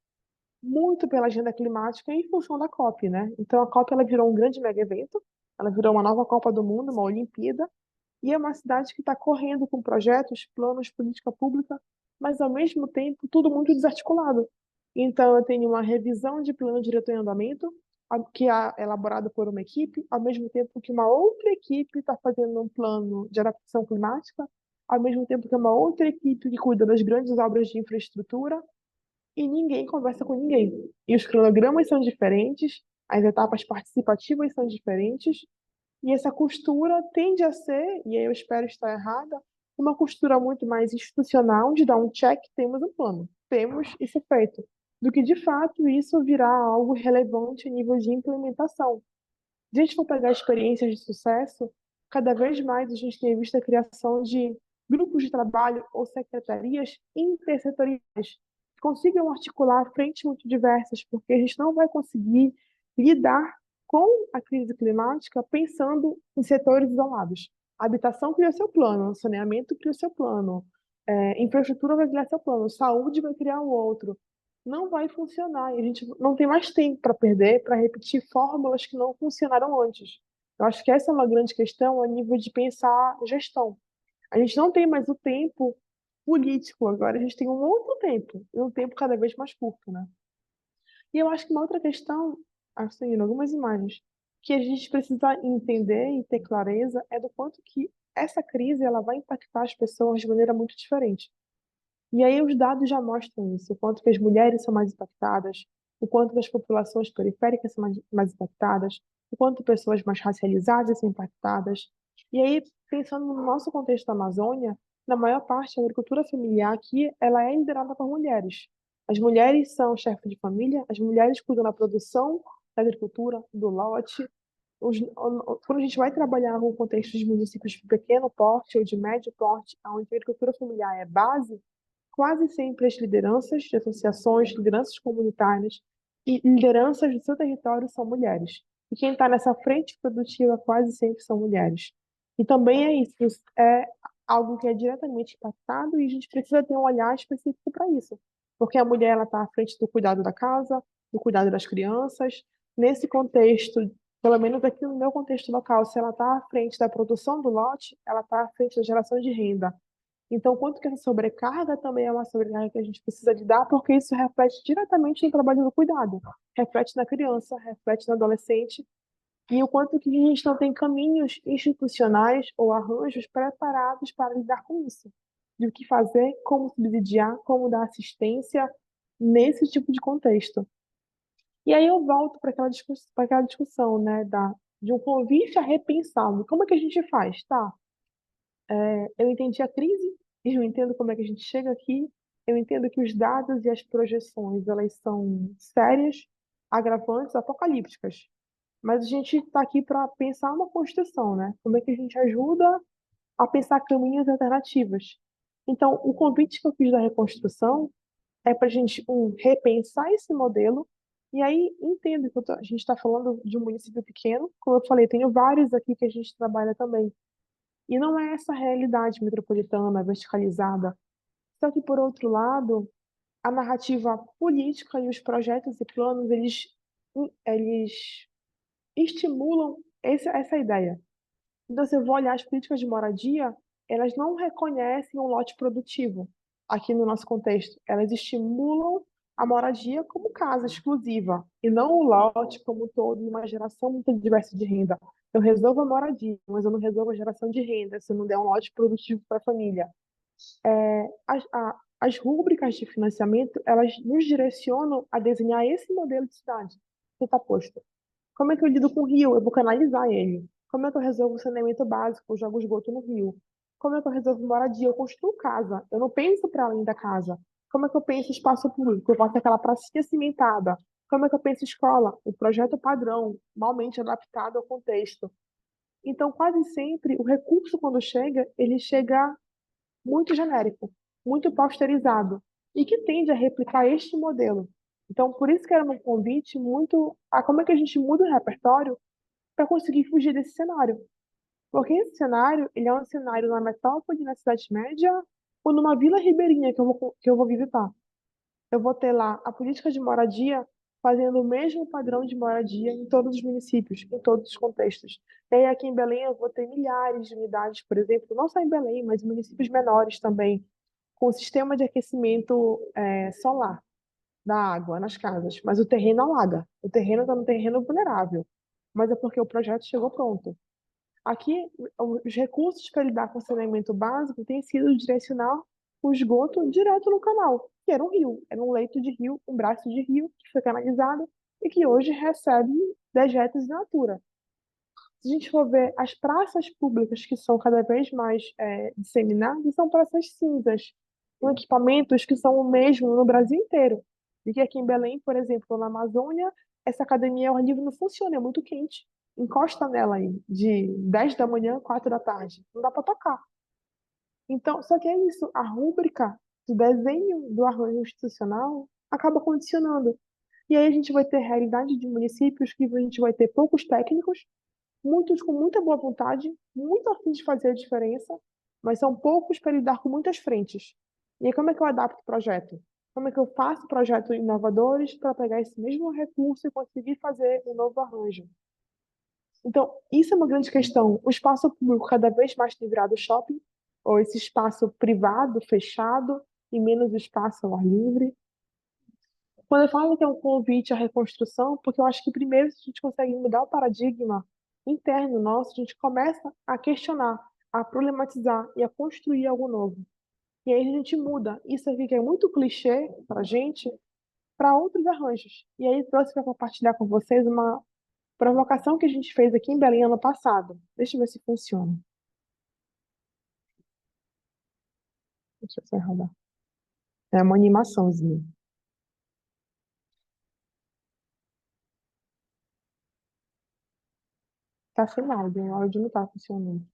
muito pela agenda climática em função da COP, né? Então a COP ela virou um grande mega evento, ela virou uma nova Copa do Mundo, uma Olimpíada, e é uma cidade que está correndo com projetos, planos, política pública, mas ao mesmo tempo tudo muito desarticulado. Então eu tenho uma revisão de plano diretor em andamento, que é elaborado por uma equipe, ao mesmo tempo que uma outra equipe está fazendo um plano de adaptação climática, ao mesmo tempo que uma outra equipe que cuida das grandes obras de infraestrutura, e ninguém conversa com ninguém. E os cronogramas são diferentes, as etapas participativas são diferentes, e essa costura tende a ser, e aí eu espero estar errada, uma costura muito mais institucional, de dar um check, temos um plano, temos isso feito, do que de fato isso virar algo relevante a nível de implementação. Se a gente for pegar experiências de sucesso, cada vez mais a gente tem visto a criação de grupos de trabalho ou secretarias intersetoriais que consigam articular frentes muito diversas, porque a gente não vai conseguir lidar com a crise climática pensando em setores isolados. A habitação cria seu plano, saneamento cria seu plano, infraestrutura vai criar seu plano, saúde vai criar o outro. Não vai funcionar, e a gente não tem mais tempo para perder, para repetir fórmulas que não funcionaram antes. Eu acho que essa é uma grande questão a nível de pensar gestão. A gente não tem mais o tempo político, agora a gente tem um outro tempo, e um tempo cada vez mais curto, né? E eu acho que uma outra questão, assim, algumas imagens, que a gente precisa entender e ter clareza é do quanto que essa crise ela vai impactar as pessoas de maneira muito diferente. E aí os dados já mostram isso, o quanto que as mulheres são mais impactadas, o quanto que as populações periféricas são mais impactadas, o quanto pessoas mais racializadas são impactadas. E aí, pensando no nosso contexto da Amazônia, na maior parte, a agricultura familiar aqui, ela é liderada por mulheres. As mulheres são chefes de família, as mulheres cuidam da produção, da agricultura, do lote. Quando a gente vai trabalhar no contexto de municípios de pequeno porte ou de médio porte, onde a agricultura familiar é base, quase sempre as lideranças de associações, lideranças comunitárias e lideranças do seu território são mulheres. E quem está nessa frente produtiva quase sempre são mulheres. E também é isso, é algo que é diretamente impactado e a gente precisa ter um olhar específico para isso. Porque a mulher está à frente do cuidado da casa, do cuidado das crianças. Nesse contexto, pelo menos aqui no meu contexto local, se ela está à frente da produção do lote, ela está à frente da geração de renda. Então, quanto que essa sobrecarga também é uma sobrecarga que a gente precisa lidar, porque isso reflete diretamente no trabalho do cuidado, reflete na criança, reflete no adolescente, e o quanto que a gente não tem caminhos institucionais ou arranjos preparados para lidar com isso, de o que fazer, como subsidiar, como dar assistência nesse tipo de contexto. E aí eu volto para aquela discussão, né, de um convite a repensar, como é que a gente faz, tá? Eu entendi a crise, eu entendo como é que a gente chega aqui, eu entendo que os dados e as projeções, elas são sérias, agravantes, apocalípticas. Mas a gente está aqui para pensar uma construção, né? Como é que a gente ajuda a pensar caminhos alternativos. Então, o convite que eu fiz da reconstrução é para a gente, repensar esse modelo, e aí entendo que a gente está falando de um município pequeno, como eu falei, tenho vários aqui que a gente trabalha também. E não é essa realidade metropolitana, verticalizada. Só que, por outro lado, a narrativa política e os projetos e planos, eles estimulam essa ideia. Então, se eu vou olhar as políticas de moradia, elas não reconhecem um lote produtivo aqui no nosso contexto. Elas estimulam a moradia como casa exclusiva, e não o lote como um todo, uma geração muito diversa de renda. Eu resolvo a moradia, mas eu não resolvo a geração de renda se eu não der um lote produtivo para a família. As rúbricas de financiamento, elas nos direcionam a desenhar esse modelo de cidade que está posto. Como é que eu lido com o rio? Eu vou canalizar ele. Como é que eu resolvo o saneamento básico? Eu jogo esgoto no rio. Como é que eu resolvo moradia? Eu construo casa. Eu não penso para além da casa. Como é que eu penso espaço público? Eu faço aquela pracinha cimentada. Como é que eu penso escola? O projeto padrão, malmente adaptado ao contexto. Então, quase sempre, o recurso, quando chega, ele chega muito genérico, muito posterizado, e que tende a replicar este modelo. Então, por isso que era um convite muito a como é que a gente muda o repertório para conseguir fugir desse cenário. Porque esse cenário, ele é um cenário na metrópole, na cidade média, ou numa vila ribeirinha que eu vou visitar. Eu vou ter lá a política de moradia fazendo o mesmo padrão de moradia em todos os municípios, em todos os contextos. E aí, aqui em Belém, eu vou ter milhares de unidades, por exemplo, não só em Belém, mas em municípios menores também, com sistema de aquecimento solar da água nas casas. Mas o terreno alaga. O terreno está no terreno vulnerável. Mas é porque o projeto chegou pronto. Aqui, os recursos para lidar com o saneamento básico têm sido direcionar o esgoto direto no canal, que era um rio, era um leito de rio, um braço de rio que foi canalizado e que hoje recebe dejetos in natura. Se a gente for ver as praças públicas que são cada vez mais disseminadas, são praças cinzas, com equipamentos que são o mesmo no Brasil inteiro. E que aqui em Belém, por exemplo, na Amazônia, essa academia ao ar livre não funciona, é muito quente. Encosta nela aí, de 10 da manhã, 4 da tarde. Não dá para tocar. Então, só que é isso, a rúbrica do desenho do arranjo institucional acaba condicionando. E aí a gente vai ter realidade de municípios que a gente vai ter poucos técnicos, muitos com muita boa vontade, muito a fim de fazer a diferença, mas são poucos para lidar com muitas frentes. E aí como é que eu adapto o projeto? Como é que eu faço projetos inovadores para pegar esse mesmo recurso e conseguir fazer um novo arranjo? Então, isso é uma grande questão. O espaço público cada vez mais tem virado shopping, ou esse espaço privado, fechado, e menos espaço ao ar livre. Quando eu falo que é um convite à reconstrução, porque eu acho que primeiro, se a gente consegue mudar o paradigma interno nosso, a gente começa a questionar, a problematizar e a construir algo novo. E aí a gente muda isso aqui que é muito clichê para a gente, para outros arranjos. E aí trouxe para compartilhar com vocês uma provocação que a gente fez aqui em Belém ano passado. Deixa eu ver se funciona. Deixa eu só rodar. É uma animaçãozinha. Tá sem áudio, o áudio não tá funcionando.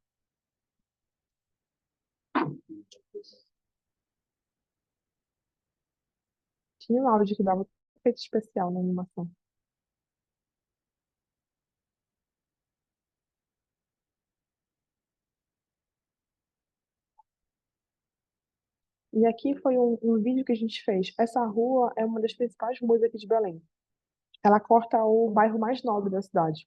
Tinha um áudio que dava efeito especial na animação. E aqui foi um vídeo que a gente fez. Essa rua é uma das principais ruas aqui de Belém. Ela corta o bairro mais nobre da cidade,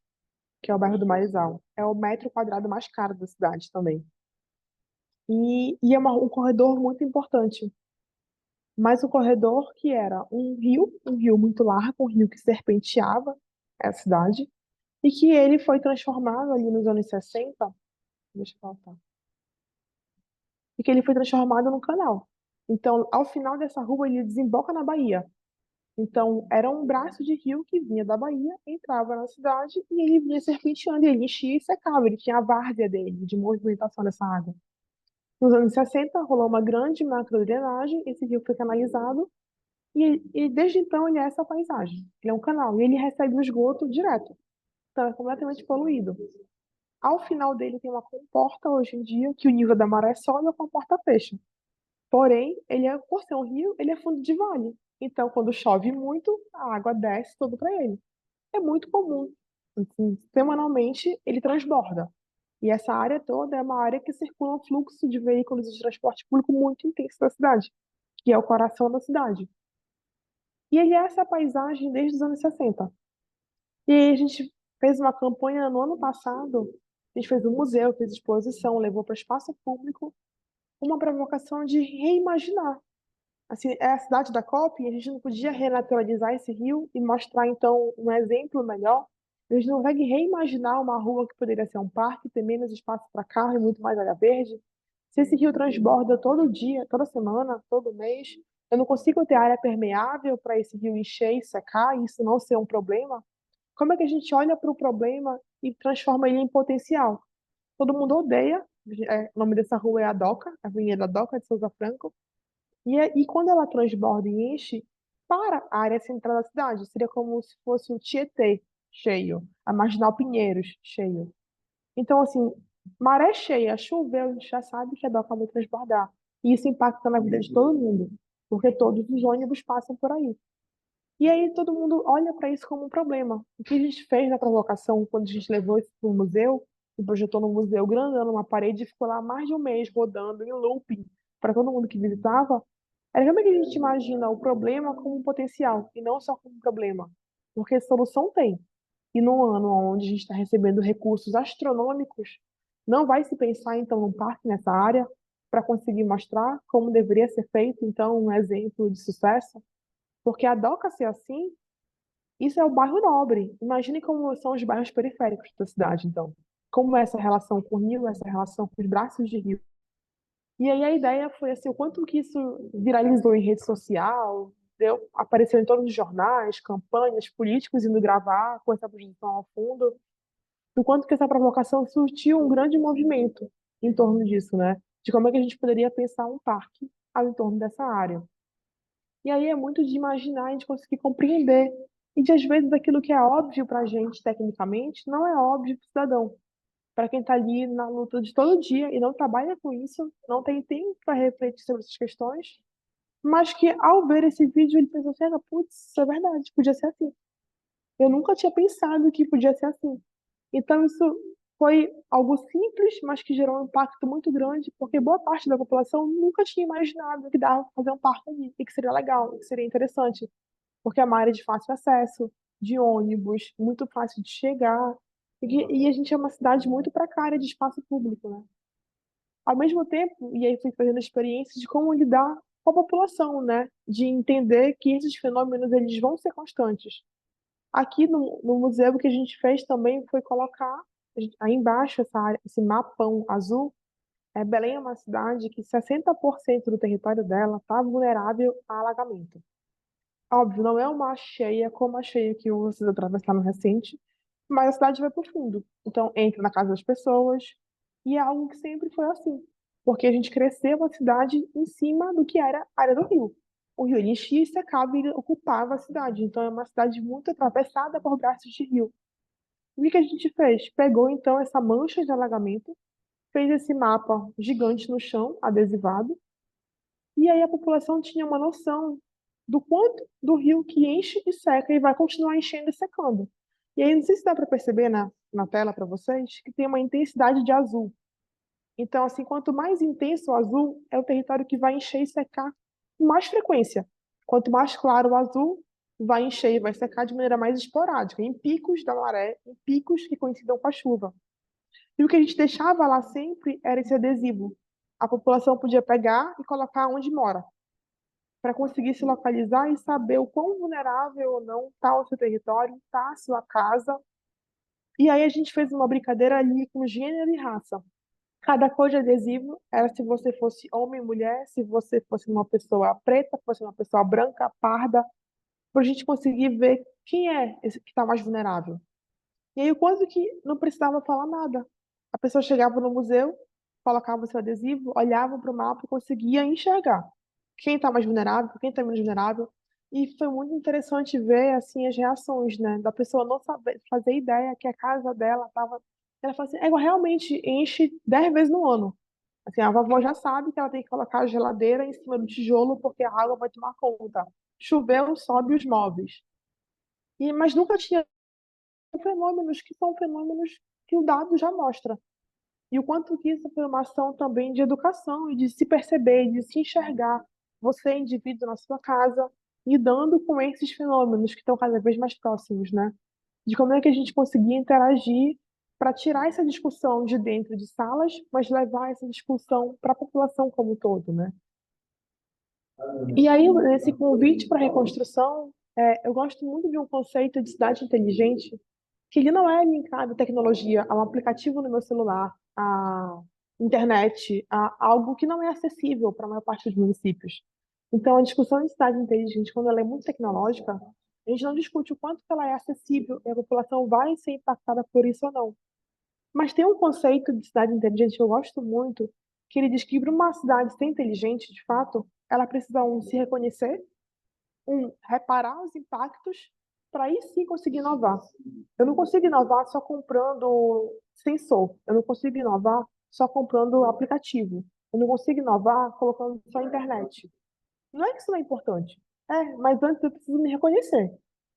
que é o bairro do Marizal. É o metro quadrado mais caro da cidade também. E é um corredor muito importante. Mas o corredor que era um rio muito largo, um rio que serpenteava a cidade, e que ele foi transformado ali nos anos 60, deixa eu voltar, e que ele foi transformado num canal. Então, ao final dessa rua, ele desemboca na Bahia. Então, era um braço de rio que vinha da Bahia, entrava na cidade e ele vinha serpenteando, ele enchia e secava, ele tinha a várzea dele, de movimentação dessa água. Nos anos 60, rolou uma grande macrodrenagem, esse rio foi canalizado e desde então ele é essa paisagem. Ele é um canal e ele recebe o esgoto direto. Então, é completamente poluído. Ao final dele tem uma comporta hoje em dia, que o nível da maré sobe e a comporta fecha. Porém, por ser um rio, ele é fundo de vale. Então, quando chove muito, a água desce todo para ele. É muito comum. Assim, semanalmente, ele transborda. E essa área toda é uma área que circula um fluxo de veículos de transporte público muito intenso da cidade, que é o coração da cidade. E ele é essa paisagem desde os anos 60. E aí a gente fez uma campanha no ano passado, a gente fez um museu, fez exposição, levou para o espaço público uma provocação de reimaginar. Assim, é a cidade da COP e a gente não podia renaturalizar esse rio e mostrar, então, um exemplo melhor Eles não conseguem reimaginar uma rua que poderia ser um parque, ter menos espaço para carro e muito mais área verde. Se esse rio transborda todo dia, toda semana, todo mês, eu não consigo ter área permeável para esse rio encher e secar e isso não ser um problema. Como é que a gente olha para o problema e transforma ele em potencial? Todo mundo odeia, o nome dessa rua é a Doca, a Avenida Doca de Souza Franco, e quando ela transborda e enche, para a área central da cidade, seria como se fosse o Tietê cheio, a Marginal Pinheiros cheio. Então, assim, maré cheia, choveu, a gente já sabe que a Doca vai transbordar. E isso impacta na vida de todo mundo, porque todos os ônibus passam por aí. E aí todo mundo olha para isso como um problema. O que a gente fez na provocação, quando a gente levou isso para o museu, e projetou no museu grandão, numa parede, e ficou lá mais de um mês rodando em looping para todo mundo que visitava, era como é que a gente imagina o problema como um potencial, e não só como um problema. Porque solução tem. E num ano onde a gente está recebendo recursos astronômicos, não vai se pensar, então, num parque nessa área para conseguir mostrar como deveria ser feito, então, um exemplo de sucesso? Porque a Doca ser assim, isso é o bairro nobre. Imagine como são os bairros periféricos da cidade, então. Como é essa relação com o rio, essa relação com os braços de rio. E aí a ideia foi assim, o quanto que isso viralizou em rede social, apareceu em todos os jornais, campanhas, políticos indo gravar com essa projeção ao fundo, o quanto que essa provocação surtiu um grande movimento em torno disso, né? De como é que a gente poderia pensar um parque ao entorno dessa área. E aí é muito de imaginar e de conseguir compreender. E de, às vezes, aquilo que é óbvio para a gente, tecnicamente, não é óbvio para o cidadão. Para quem está ali na luta de todo dia e não trabalha com isso, não tem tempo para refletir sobre essas questões, mas que, ao ver esse vídeo, ele pensou assim, putz, isso é verdade, podia ser assim. Eu nunca tinha pensado que podia ser assim. Então, isso foi algo simples, mas que gerou um impacto muito grande, porque boa parte da população nunca tinha imaginado que dava para fazer um parque ali, e que seria legal, e que seria interessante, porque é uma área de fácil acesso, de ônibus, muito fácil de chegar, e a gente é uma cidade muito precária de espaço público, né? Ao mesmo tempo, e aí fui fazendo experiências de como lidar com a população, né? De entender que esses fenômenos eles vão ser constantes. Aqui no museu, o que a gente fez também foi colocar aí embaixo essa área, esse mapão azul. Belém é uma cidade que 60% do território dela está vulnerável a alagamento. Óbvio, não é uma cheia como a cheia que vocês atravessaram recente, mas a cidade vai para o fundo. Então, entra na casa das pessoas, e é algo que sempre foi assim. Porque a gente cresceu a cidade em cima do que era a área do rio. O rio ele enchia e secava e ele ocupava a cidade. Então, é uma cidade muito atravessada por braços de rio. E o que a gente fez? Pegou, então, essa mancha de alagamento, fez esse mapa gigante no chão, adesivado, e aí a população tinha uma noção do quanto do rio que enche e seca e vai continuar enchendo e secando. E aí, não sei se dá para perceber na tela para vocês, que tem uma intensidade de azul. Então, assim, quanto mais intenso o azul, é o território que vai encher e secar com mais frequência. Quanto mais claro o azul, vai encher e vai secar de maneira mais esporádica, em picos da maré, em picos que coincidam com a chuva. E o que a gente deixava lá sempre era esse adesivo. A população podia pegar e colocar onde mora, para conseguir se localizar e saber o quão vulnerável ou não está o seu território, está a sua casa. E aí a gente fez uma brincadeira ali com gênero e raça. Cada cor de adesivo era se você fosse homem, mulher, se você fosse uma pessoa preta, se fosse uma pessoa branca, parda, para a gente conseguir ver quem é esse que está mais vulnerável. E aí, o quanto que não precisava falar nada. A pessoa chegava no museu, colocava o seu adesivo, olhava para o mapa e conseguia enxergar quem está mais vulnerável, quem está menos vulnerável. E foi muito interessante ver assim as reações, né, da pessoa não saber fazer ideia que a casa dela estava. Ela falou assim: realmente enche 10 vezes no ano. Assim, a vovó já sabe que ela tem que colocar a geladeira em cima do tijolo porque a água vai tomar conta. Choveu, sobe os móveis. Mas nunca tinha fenômenos que são fenômenos que o dado já mostra. E o quanto que isso foi uma ação também de educação e de se perceber, de se enxergar, você, indivíduo, na sua casa, lidando com esses fenômenos que estão cada vez mais próximos, né? De como é que a gente conseguia interagir para tirar essa discussão de dentro de salas, mas levar essa discussão para a população como um todo, né? E aí, nesse convite para a reconstrução, eu gosto muito de um conceito de cidade inteligente, que ele não é linkado à tecnologia, a um aplicativo no meu celular, à internet, a algo que não é acessível para a maior parte dos municípios. Então, a discussão de cidade inteligente, quando ela é muito tecnológica, a gente não discute o quanto que ela é acessível e a população vai ser impactada por isso ou não. Mas tem um conceito de cidade inteligente que eu gosto muito, que ele diz que para uma cidade ser inteligente, de fato, ela precisa, se reconhecer, reparar os impactos, para aí sim conseguir inovar. Eu não consigo inovar só comprando sensor. Eu não consigo inovar só comprando aplicativo. Eu não consigo inovar colocando só internet. Não é que isso não é importante. Mas antes eu preciso me reconhecer.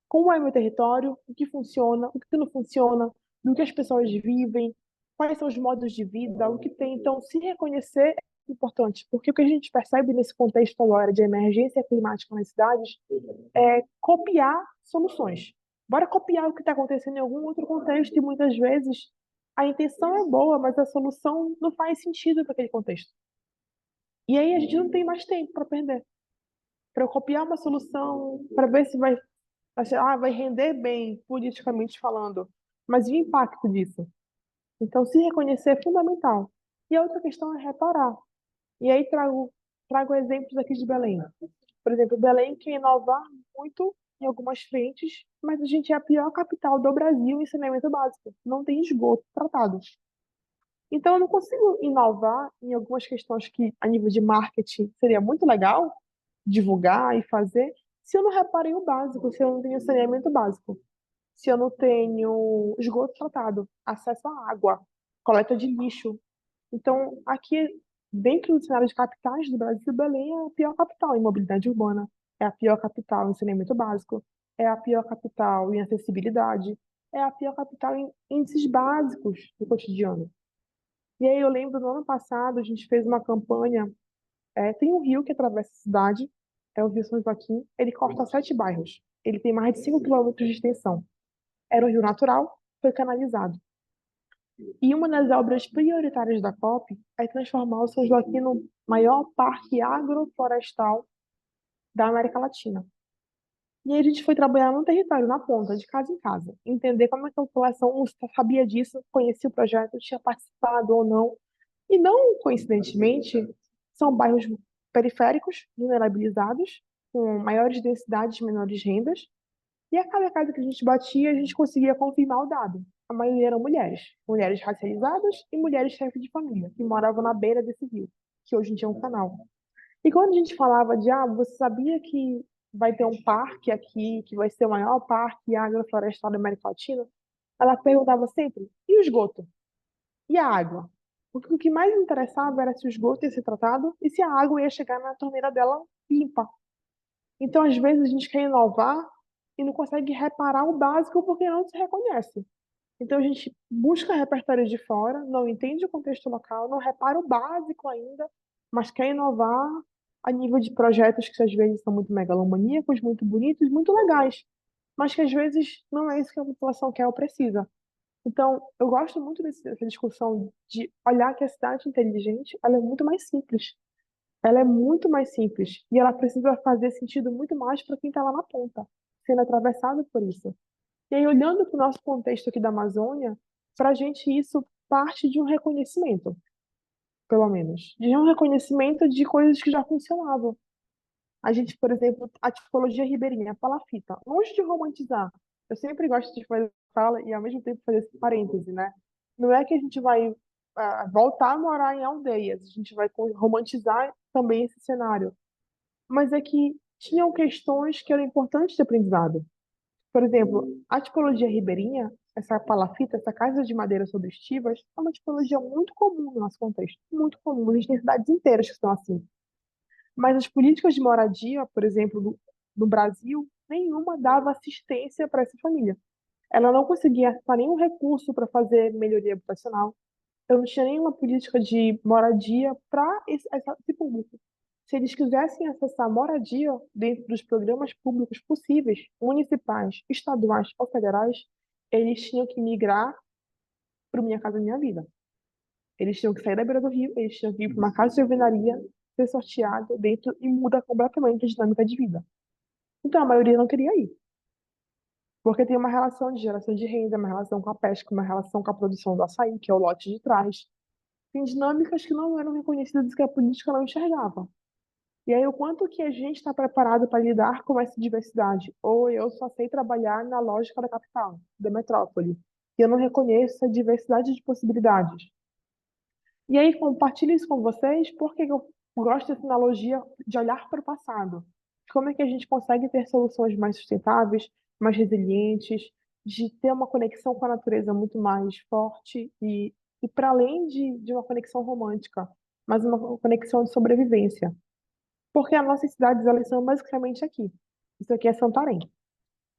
Como é meu território, o que funciona, o que não funciona, do que as pessoas vivem, quais são os modos de vida, o que tem. Então, se reconhecer é importante, porque o que a gente percebe nesse contexto agora de emergência climática nas cidades é copiar soluções. Bora copiar o que está acontecendo em algum outro contexto e muitas vezes a intenção é boa, mas a solução não faz sentido para aquele contexto. E aí a gente não tem mais tempo para perder. Para eu copiar uma solução, para ver se vai render bem, politicamente falando, mas e o impacto disso? Então, se reconhecer é fundamental. E a outra questão é reparar. E aí trago exemplos aqui de Belém. Por exemplo, Belém quer inovar muito em algumas frentes, mas a gente é a pior capital do Brasil em saneamento básico. Não tem esgoto tratado. Então, eu não consigo inovar em algumas questões que, a nível de marketing, seria muito legal divulgar e fazer, se eu não reparei o básico, se eu não tenho saneamento básico, se eu não tenho esgoto tratado, acesso à água, coleta de lixo. Então, aqui, dentro do cenário de capitais do Brasil, Belém é a pior capital em mobilidade urbana, é a pior capital em saneamento básico, é a pior capital em acessibilidade, é a pior capital em índices básicos do cotidiano. E aí eu lembro, no ano passado, a gente fez uma campanha, tem um rio que atravessa a cidade, é o Rio São Joaquim, ele corta 7 bairros, ele tem mais de 5 quilômetros de extensão. Era um rio natural, foi canalizado. E uma das obras prioritárias da COP é transformar o São Joaquim no maior parque agroflorestal da América Latina. E aí a gente foi trabalhar no território, na ponta, de casa em casa, entender como é que a população sabia disso, conhecia o projeto, tinha participado ou não. E não coincidentemente, são bairros periféricos, vulnerabilizados, com maiores densidades, menores rendas, e a cada casa que a gente batia, a gente conseguia confirmar o dado. A maioria eram mulheres, mulheres racializadas e mulheres chefes de família, que moravam na beira desse rio, que hoje em dia é um canal. E quando a gente falava de, você sabia que vai ter um parque aqui, que vai ser o maior parque agroflorestal da América Latina? Ela perguntava sempre, e o esgoto? E a água? Porque o que mais interessava era se o esgoto ia ser tratado e se a água ia chegar na torneira dela limpa. Então, às vezes, a gente quer inovar e não consegue reparar o básico porque não se reconhece. Então, a gente busca repertório de fora, não entende o contexto local, não repara o básico ainda, mas quer inovar a nível de projetos que às vezes são muito megalomaníacos, muito bonitos, muito legais, mas que às vezes não é isso que a população quer ou precisa. Então, eu gosto muito dessa discussão de olhar que a cidade inteligente, ela é muito mais simples. Ela é muito mais simples e ela precisa fazer sentido muito mais para quem está lá na ponta, sendo atravessado por isso. E aí, olhando para o nosso contexto aqui da Amazônia, para a gente isso parte de um reconhecimento, pelo menos, de um reconhecimento de coisas que já funcionavam. A gente, por exemplo, a tipologia ribeirinha, a palafita, longe de romantizar. Eu sempre gosto de fazer fala e ao mesmo tempo fazer esse parêntese, né? Não é que a gente vai voltar a morar em aldeias, a gente vai romantizar também esse cenário, mas é que tinham questões que eram importantes de aprendizado. Por exemplo, a tipologia ribeirinha, essa palafita, essa casa de madeira sobre estivas, é uma tipologia muito comum no nosso contexto, muito comum. A gente tem cidades inteiras que são assim. Mas as políticas de moradia, por exemplo, no Brasil, nenhuma dava assistência para essa família. Ela não conseguia acessar nenhum recurso para fazer melhoria habitacional. Eu não tinha nenhuma política de moradia para esse público. Se eles quisessem acessar moradia dentro dos programas públicos possíveis, municipais, estaduais ou federais, eles tinham que migrar para o Minha Casa Minha Vida. Eles tinham que sair da beira do rio, eles tinham que ir para uma casa de alvenaria, ser sorteado dentro e muda completamente a dinâmica de vida. Então a maioria não queria ir. Porque tem uma relação de geração de renda, uma relação com a pesca, uma relação com a produção do açaí, que é o lote de trás. Tem dinâmicas que não eram reconhecidas que a política não enxergava. E aí, o quanto que a gente está preparado para lidar com essa diversidade? Ou eu só sei trabalhar na lógica da capital, da metrópole, e eu não reconheço essa diversidade de possibilidades. E aí, compartilho isso com vocês, porque eu gosto dessa analogia de olhar para o passado. De como é que a gente consegue ter soluções mais sustentáveis, mais resilientes, de ter uma conexão com a natureza muito mais forte e para além de uma conexão romântica, mas uma conexão de sobrevivência. Porque as nossas cidades, elas são basicamente aqui. Isso aqui é Santarém.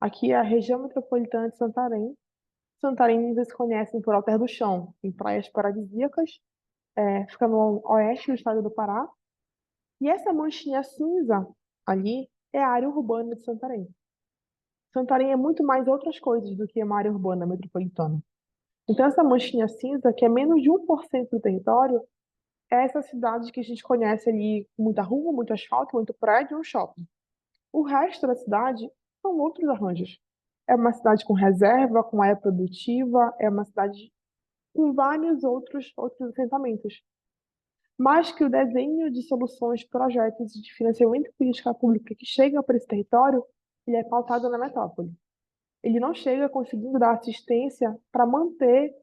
Aqui é a região metropolitana de Santarém. Santarém, vocês conhecem por Alter do Chão, em praias paradisíacas, fica no oeste do estado do Pará. E essa manchinha cinza ali é a área urbana de Santarém. Santarém é muito mais outras coisas do que uma área urbana metropolitana. Então, essa manchinha cinza, que é menos de 1% do território, é essa cidade que a gente conhece ali, com muita rua, muito asfalto, muito prédio e um shopping. O resto da cidade são outros arranjos. É uma cidade com reserva, com área produtiva, é uma cidade com vários outros assentamentos. Mas que o desenho de soluções, projetos e de financiamento de política pública que chega para esse território, ele é pautado na metrópole. Ele não chega conseguindo dar assistência para manter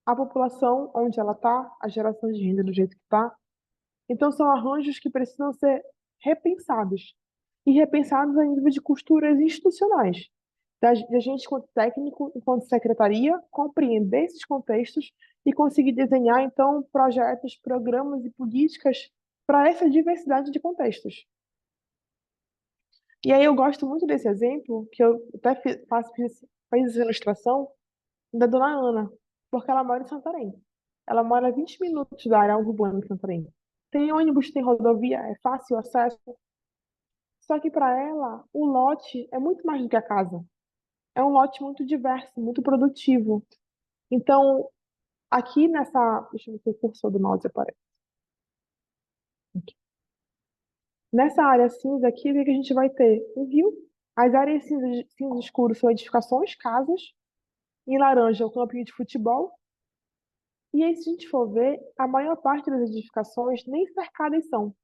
a população onde ela está, a geração de renda do jeito que está. Então, são arranjos que precisam ser repensados. E repensados a nível de costuras institucionais. Da gente, enquanto técnico, enquanto secretaria, compreender esses contextos e conseguir desenhar, então, projetos, programas e políticas para essa diversidade de contextos. E aí eu gosto muito desse exemplo, que eu até fiz essa ilustração, da dona Ana, porque ela mora em Santarém. Ela mora a 20 minutos da área urbana de Santarém. Tem ônibus, tem rodovia, é fácil o acesso. Só que para ela, o lote é muito mais do que a casa. É um lote muito diverso, muito produtivo. Então, aqui nessa. Deixa eu ver se o cursor do mouse aparece. Aqui. Nessa área cinza aqui, o que a gente vai ter? Um rio. As áreas cinza escuro são edificações, casas. Em laranja, o campinho de futebol. E aí, se a gente for ver, a maior parte das edificações nem cercadas são.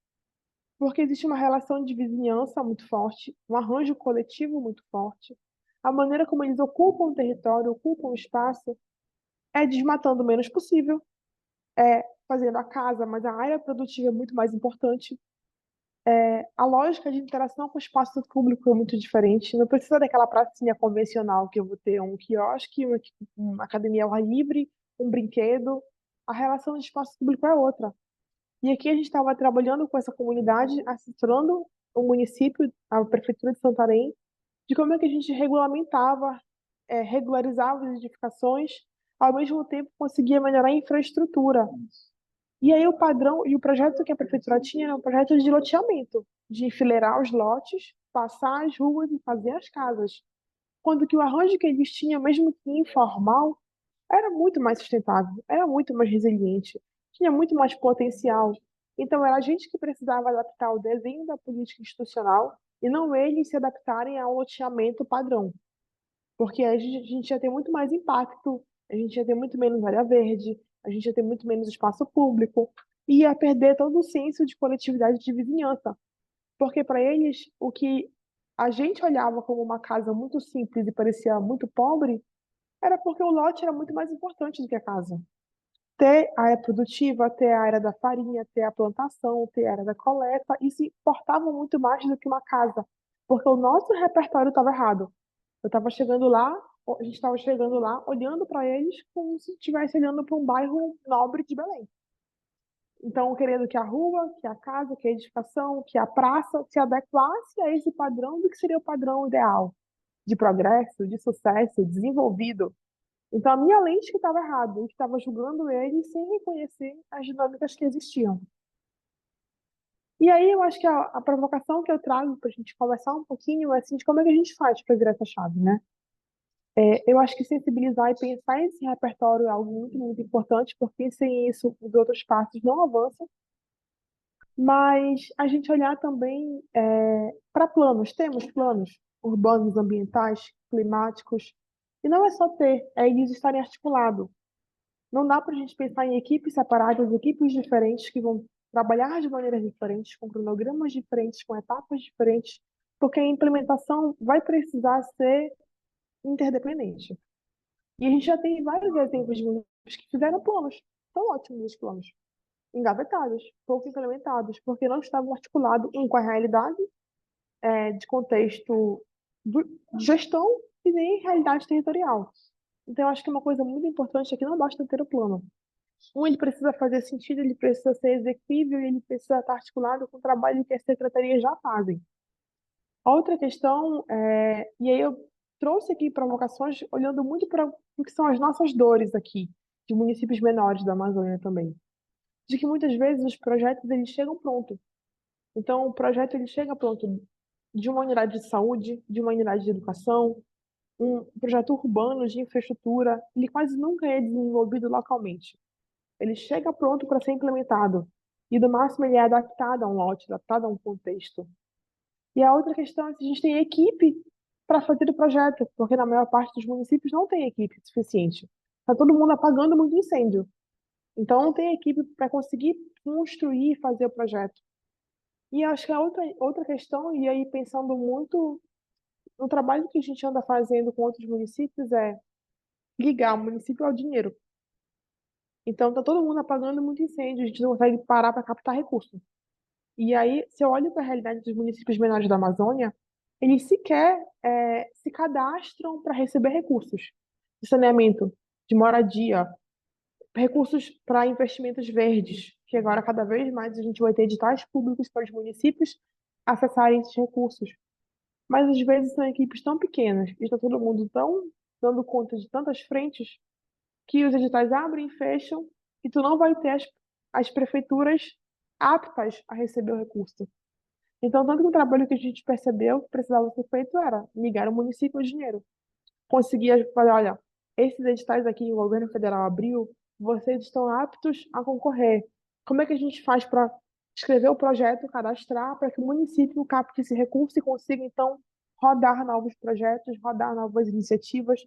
Porque existe uma relação de vizinhança muito forte, um arranjo coletivo muito forte. A maneira como eles ocupam o território, ocupam o espaço, é desmatando o menos possível, é fazendo a casa, mas a área produtiva é muito mais importante. A lógica de interação com o espaço público é muito diferente. Não precisa daquela pracinha convencional que eu vou ter um quiosque, uma academia ao ar livre, um brinquedo. A relação de espaço público é outra. E aqui a gente estava trabalhando com essa comunidade, assessorando o município, a prefeitura de Santarém, de como é que a gente regulamentava, regularizava as edificações, ao mesmo tempo conseguia melhorar a infraestrutura. E aí o padrão e o projeto que a prefeitura tinha era um projeto de loteamento, de enfileirar os lotes, passar as ruas e fazer as casas. Quando que o arranjo que eles tinham, mesmo que informal, era muito mais sustentável, era muito mais resiliente, tinha muito mais potencial. Então era a gente que precisava adaptar o desenho da política institucional e não eles se adaptarem ao loteamento padrão. Porque aí a gente ia ter muito mais impacto, a gente ia ter muito menos área verde, a gente ia ter muito menos espaço público, e ia perder todo o senso de coletividade de vizinhança. Porque para eles, o que a gente olhava como uma casa muito simples e parecia muito pobre, era porque o lote era muito mais importante do que a casa. Ter a área produtiva, ter a área da farinha, ter a plantação, ter a área da coleta, isso importava muito mais do que uma casa, porque o nosso repertório estava errado. Eu estava chegando lá, a gente estava chegando lá, olhando para eles como se estivesse olhando para um bairro nobre de Belém. Então, querendo que a rua, que a casa, que a edificação, que a praça se adequasse a esse padrão do que seria o padrão ideal de progresso, de sucesso, desenvolvido. Então, a minha lente que estava errada, eu estava julgando eles sem reconhecer as dinâmicas que existiam. E aí, eu acho que a provocação que eu trago para a gente conversar um pouquinho é assim, de como é que a gente faz para virar essa chave, né? Eu acho que sensibilizar e pensar esse repertório é algo muito, muito importante, porque sem isso os outros passos não avançam. Mas a gente olhar também para planos, temos planos urbanos, ambientais, climáticos. E não é só ter, é eles estarem articulados. Não dá para a gente pensar em equipes separadas, equipes diferentes que vão trabalhar de maneiras diferentes, com cronogramas diferentes, com etapas diferentes, porque a implementação vai precisar ser interdependente. E a gente já tem vários exemplos de municípios que fizeram planos, tão ótimos os planos, engavetados, pouco implementados, porque não estavam articulados com a realidade de contexto de gestão e nem realidade territorial. Então, eu acho que uma coisa muito importante é que não basta ter o plano. Ele precisa fazer sentido, ele precisa ser executível e ele precisa estar articulado com o trabalho que as secretarias já fazem. Outra questão, e aí eu trouxe aqui provocações olhando muito para o que são as nossas dores aqui, de municípios menores da Amazônia também. De que muitas vezes os projetos eles chegam pronto. Então, o projeto ele chega pronto de uma unidade de saúde, de uma unidade de educação, um projeto urbano de infraestrutura, ele quase nunca é desenvolvido localmente. Ele chega pronto para ser implementado. E, do máximo, ele é adaptado a um lote, adaptado a um contexto. E a outra questão é se a gente tem equipe para fazer o projeto, porque na maior parte dos municípios não tem equipe suficiente. Está todo mundo apagando muito incêndio. Então, não tem equipe para conseguir construir e fazer o projeto. E acho que a outra questão, e aí pensando muito no trabalho que a gente anda fazendo com outros municípios, é ligar o município ao dinheiro. Então, está todo mundo apagando muito incêndio, a gente não consegue parar para captar recursos. E aí, se eu olho para a realidade dos municípios menores da Amazônia, eles sequer se cadastram para receber recursos de saneamento, de moradia, recursos para investimentos verdes, que agora cada vez mais a gente vai ter editais públicos para os municípios acessarem esses recursos. Mas às vezes são equipes tão pequenas e está todo mundo tão dando conta de tantas frentes que os editais abrem e fecham e tu não vai ter as prefeituras aptas a receber o recurso. Então, tanto que o trabalho que a gente percebeu que precisava ser feito era ligar o município ao dinheiro. Conseguir falar, olha, esses editais aqui que o governo federal abriu, vocês estão aptos a concorrer. Como é que a gente faz para escrever o projeto, cadastrar, para que o município capte esse recurso e consiga, então, rodar novos projetos, rodar novas iniciativas,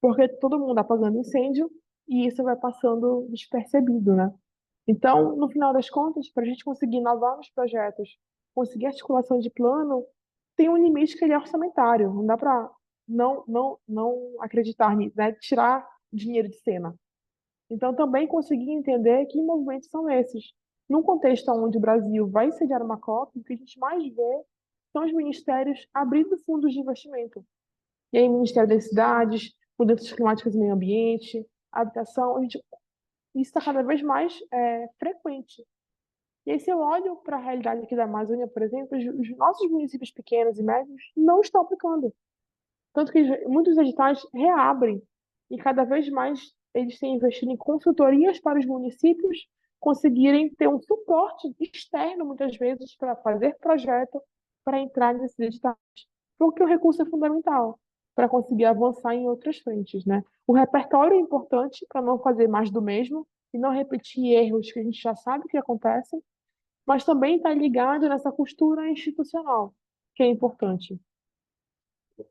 porque todo mundo apagando incêndio e isso vai passando despercebido, né? Então, no final das contas, para a gente conseguir inovar nos projetos, conseguir articulação de plano, tem um limite que ele é orçamentário. Não dá para não acreditar nisso, né? Tirar dinheiro de cena. Então, também conseguir entender que movimentos são esses. Num contexto onde o Brasil vai sediar uma COP, o que a gente mais vê são os ministérios abrindo fundos de investimento. E aí, Ministério das Cidades, Mudanças Climáticas e Meio Ambiente, Habitação, isso está cada vez mais frequente. E aí, se eu olho para a realidade aqui da Amazônia, por exemplo, os nossos municípios pequenos e médios não estão aplicando. Tanto que muitos editais reabrem e cada vez mais eles têm investido em consultorias para os municípios conseguirem ter um suporte externo, muitas vezes, para fazer projeto, para entrar nesses editais. Porque o recurso é fundamental para conseguir avançar em outras frentes, né? O repertório é importante para não fazer mais do mesmo e não repetir erros que a gente já sabe que acontecem, mas também está ligado nessa costura institucional, que é importante.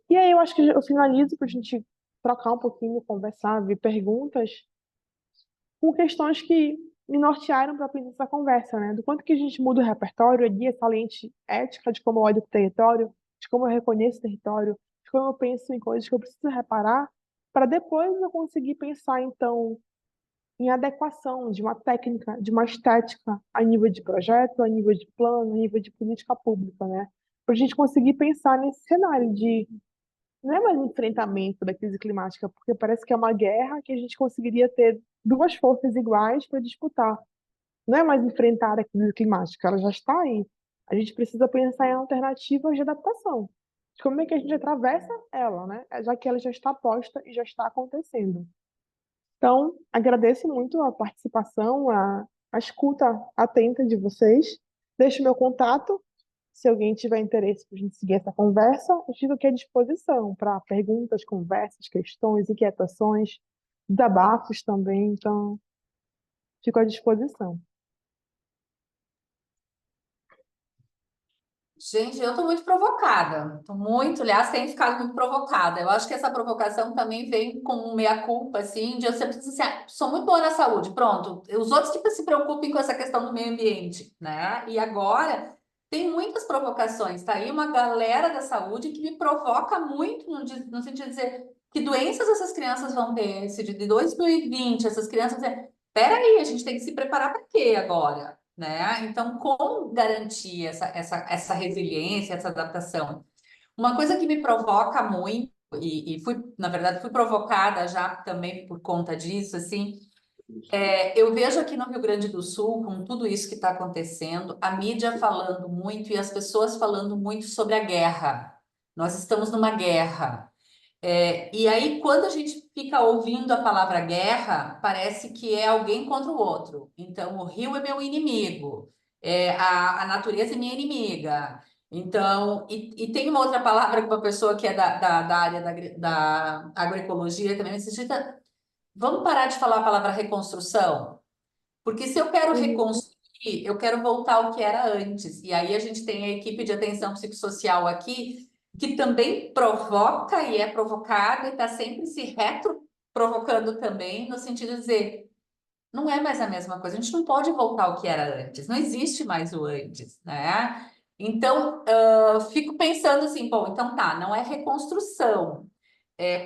E aí eu acho que eu finalizo para a gente trocar um pouquinho, conversar, ver perguntas, com questões que me nortearam para aprender essa conversa, né? Do quanto que a gente muda o repertório ali, essa lente ética de como eu olho para o território, de como eu reconheço o território, de como eu penso em coisas que eu preciso reparar, para depois eu conseguir pensar, então, em adequação de uma técnica, de uma estética a nível de projeto, a nível de plano, a nível de política pública, né? Para a gente conseguir pensar nesse cenário de não é mais um enfrentamento da crise climática, porque parece que é uma guerra que a gente conseguiria ter duas forças iguais para disputar. Não é mais enfrentar a crise climática, ela já está aí. A gente precisa pensar em alternativas de adaptação. De como é que a gente atravessa ela, né? Já que ela já está posta e já está acontecendo. Então, agradeço muito a participação, a escuta atenta de vocês. Deixo meu contato. Se alguém tiver interesse para a gente seguir essa conversa, eu fico aqui à disposição para perguntas, conversas, questões, inquietações, desabafos também. Então, fico à disposição. Gente, eu estou muito provocada. Estou muito, aliás, tenho ficado muito provocada. Eu acho que essa provocação também vem com um meia-culpa, assim, de eu sempre dizer assim, sou muito boa na saúde, pronto. Os outros que se preocupem com essa questão do meio ambiente, né? E agora tem muitas provocações. Tá aí uma galera da saúde que me provoca muito no sentido de dizer que doenças essas crianças vão ter, se de 2020 essas crianças vão dizer, peraí, a gente tem que se preparar para quê agora? Né? Então, como garantir essa resiliência, essa adaptação? Uma coisa que me provoca muito, e fui, na verdade, fui provocada já também por conta disso, assim, eu vejo aqui no Rio Grande do Sul, com tudo isso que está acontecendo, a mídia falando muito e as pessoas falando muito sobre a guerra. Nós estamos numa guerra. E aí, quando a gente fica ouvindo a palavra guerra, parece que é alguém contra o outro. Então, o rio é meu inimigo, a natureza é minha inimiga. Então, e tem uma outra palavra que uma pessoa que é da área da agroecologia também me insiste, vamos parar de falar a palavra reconstrução? Porque se eu quero reconstruir, eu quero voltar ao que era antes. E aí a gente tem a equipe de atenção psicossocial aqui, que também provoca e é provocada e está sempre se retro-provocando também, no sentido de dizer, não é mais a mesma coisa, a gente não pode voltar ao que era antes, não existe mais o antes, né? Então, fico pensando assim, bom, então tá, não é reconstrução,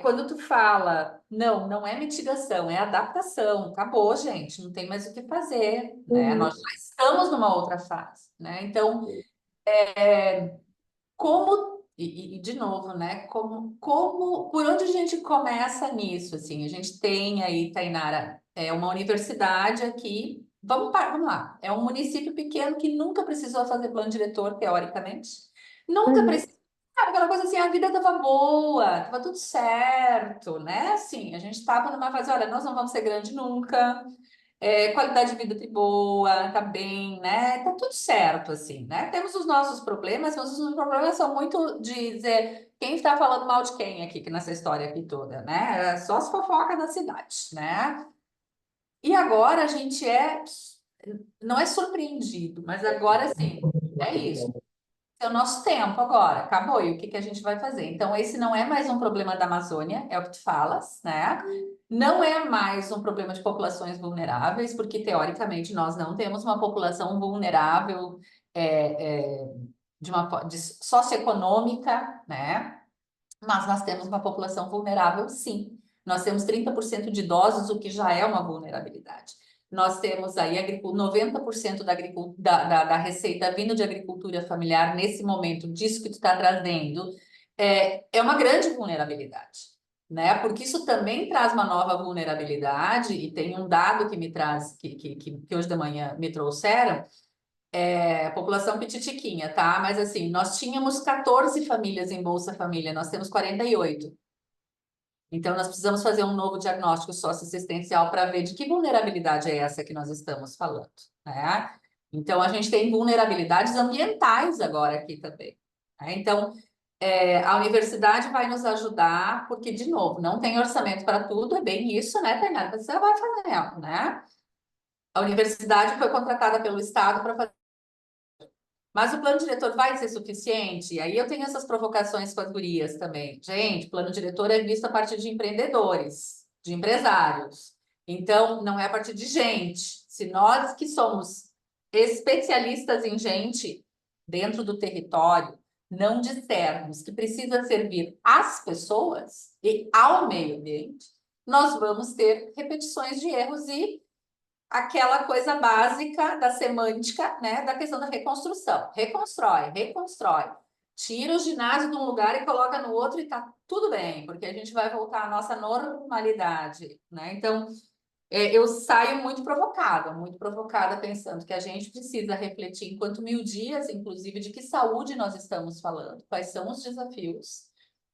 quando tu fala, não é mitigação, é adaptação. Acabou, gente, não tem mais o que fazer, né? Nós já estamos numa outra fase, né? Então, como e de novo, né? Por onde a gente começa nisso? Assim, a gente tem aí, Tainara, uma universidade aqui. Vamos lá. É um município pequeno que nunca precisou fazer plano diretor, teoricamente. Nunca precisou. Sabe, aquela coisa assim, a vida estava boa, estava tudo certo, né? Assim, a gente estava numa fase, olha, nós não vamos ser grande nunca, qualidade de vida tá boa, tá bem, né? Tá tudo certo, assim, né? Temos os nossos problemas, mas os problemas são muito de dizer quem está falando mal de quem aqui, que nessa história aqui toda, né? É só as fofocas da cidade, né? E agora a gente não é surpreendido, mas agora sim, é isso. É o nosso tempo agora, acabou. E o que que a gente vai fazer? Então, esse não é mais um problema da Amazônia, é o que tu falas, né? Não é mais um problema de populações vulneráveis, porque teoricamente nós não temos uma população vulnerável de socioeconômica, né? Mas nós temos uma população vulnerável, sim. Nós temos 30% de idosos, o que já é uma vulnerabilidade. Nós temos aí 90% da receita vindo de agricultura familiar nesse momento, disso que tu está trazendo, é uma grande vulnerabilidade, né? Porque isso também traz uma nova vulnerabilidade, e tem um dado que me traz, que hoje de manhã me trouxeram, população petitiquinha, tá? Mas assim, nós tínhamos 14 famílias em Bolsa Família, nós temos 48. Então, nós precisamos fazer um novo diagnóstico socioassistencial para ver de que vulnerabilidade é essa que nós estamos falando, né? Então, a gente tem vulnerabilidades ambientais agora aqui também, né? Então, a universidade vai nos ajudar, porque, de novo, não tem orçamento para tudo, é bem isso, né, Tainara? Você vai fazendo, né? A universidade foi contratada pelo Estado para fazer. Mas o plano diretor vai ser suficiente? Aí eu tenho essas provocações com as gurias também. Gente, plano diretor é visto a partir de empreendedores, de empresários. Então, não é a partir de gente. Se nós que somos especialistas em gente dentro do território, não dissermos que precisa servir às pessoas e ao meio ambiente, nós vamos ter repetições de erros e aquela coisa básica da semântica, né, da questão da reconstrução. Reconstrói, reconstrói. Tira o ginásio de um lugar e coloca no outro e tá tudo bem, porque a gente vai voltar à nossa normalidade, né? Então, eu saio muito provocada pensando que a gente precisa refletir enquanto 1000 dias, inclusive, de que saúde nós estamos falando, quais são os desafios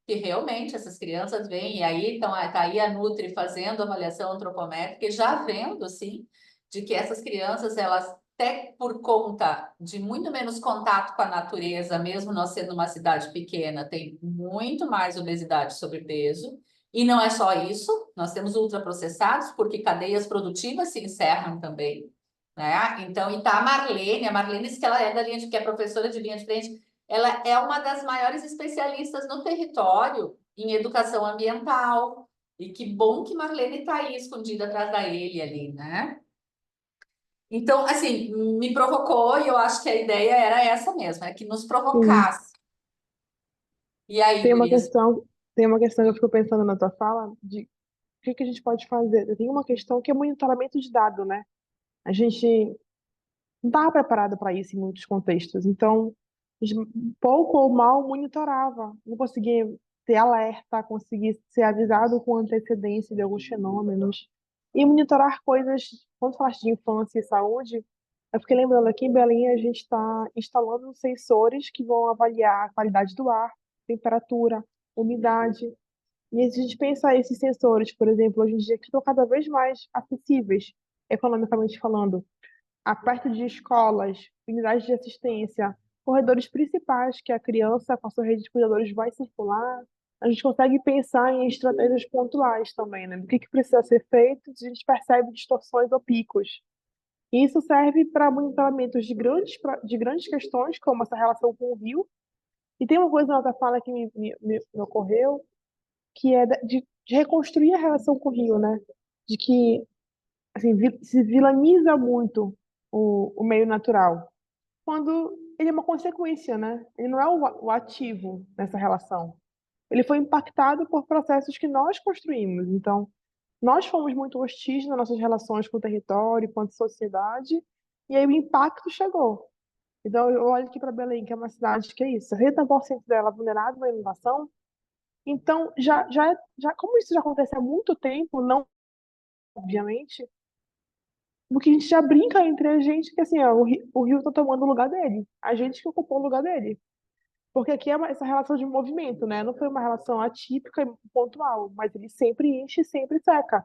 que realmente essas crianças vêm, e aí tá aí a Nutri fazendo avaliação antropométrica e já vendo, assim, de que essas crianças, elas até por conta de muito menos contato com a natureza, mesmo nós sendo uma cidade pequena, tem muito mais obesidade e sobrepeso. E não é só isso, nós temos ultraprocessados, porque cadeias produtivas se encerram também, né? Então, e tá a Marlene diz que ela é da linha que é professora de linha de frente. ela é uma das maiores especialistas no território em educação ambiental. E que bom que Marlene está aí escondida atrás da ele ali, né? Então, assim, me provocou e eu acho que a ideia era essa mesmo, é que nos Sim. provocasse. E aí, Tem uma gurias? questão, tem uma questão que eu fico pensando na tua fala de o que que a gente pode fazer. Tem uma questão que é monitoramento de dado, né? A gente não estava preparado para isso em muitos contextos. Então, a gente pouco ou mal monitorava, não conseguia ter alerta, conseguir ser avisado com antecedência de alguns fenômenos e monitorar coisas. Quando falaste de infância e saúde, eu fiquei lembrando aqui em Belém a gente está instalando sensores que vão avaliar a qualidade do ar, temperatura, umidade. E se a gente pensa esses sensores, por exemplo, hoje em dia, que estão cada vez mais acessíveis, economicamente falando, perto de escolas, unidades de assistência, corredores principais que a criança, com a sua rede de cuidadores, vai circular, a gente consegue pensar em estratégias pontuais também, né? Do que precisa ser feito, se a gente percebe distorções ou picos. E isso serve para monitoramentos de grandes questões, como essa relação com o rio. E tem uma coisa na tua fala que me ocorreu, que é de reconstruir a relação com o rio, né? De que assim, se vilaniza muito o meio natural, quando ele é uma consequência, né? Ele não é o ativo nessa relação. Ele foi impactado por processos que nós construímos. Então, nós fomos muito hostis nas nossas relações com o território, com a sociedade, e aí o impacto chegou. Então, eu olho aqui para Belém, que é uma cidade que é isso, 70% dela vulnerável à inundação. Então, como isso já acontece há muito tempo, não obviamente, porque a gente já brinca entre a gente que assim, ó, o rio tá tomando o lugar dele. A gente que ocupou o lugar dele. Porque aqui é essa relação de movimento, né? Não foi uma relação atípica e pontual, mas ele sempre enche e sempre seca.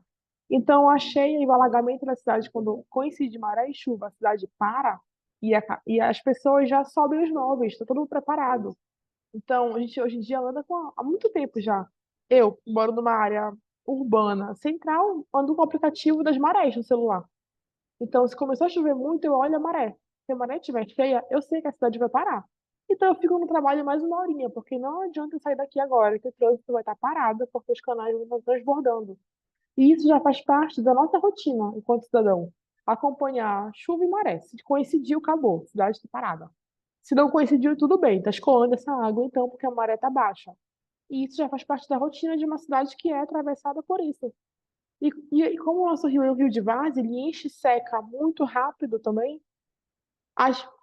Então, a cheia e o alagamento da cidade, quando coincide maré e chuva, a cidade para e as pessoas já sobem os móveis, está todo mundo preparado. Então, a gente hoje em dia anda há muito tempo já. Eu moro numa área urbana, central, ando com o aplicativo das marés no celular. Então, se começar a chover muito, eu olho a maré. Se a maré estiver cheia, eu sei que a cidade vai parar. Então, eu fico no trabalho mais uma horinha, porque não adianta eu sair daqui agora, que o trânsito vai estar parado, porque os canais vão estar transbordando. E isso já faz parte da nossa rotina, enquanto cidadão. Acompanhar chuva e maré. Se coincidiu, acabou. A cidade está parada. Se não coincidiu, tudo bem. Está escoando essa água, então, porque a maré está baixa. E isso já faz parte da rotina de uma cidade que é atravessada por isso. E como o nosso rio é um rio de várzea, ele enche e seca muito rápido também.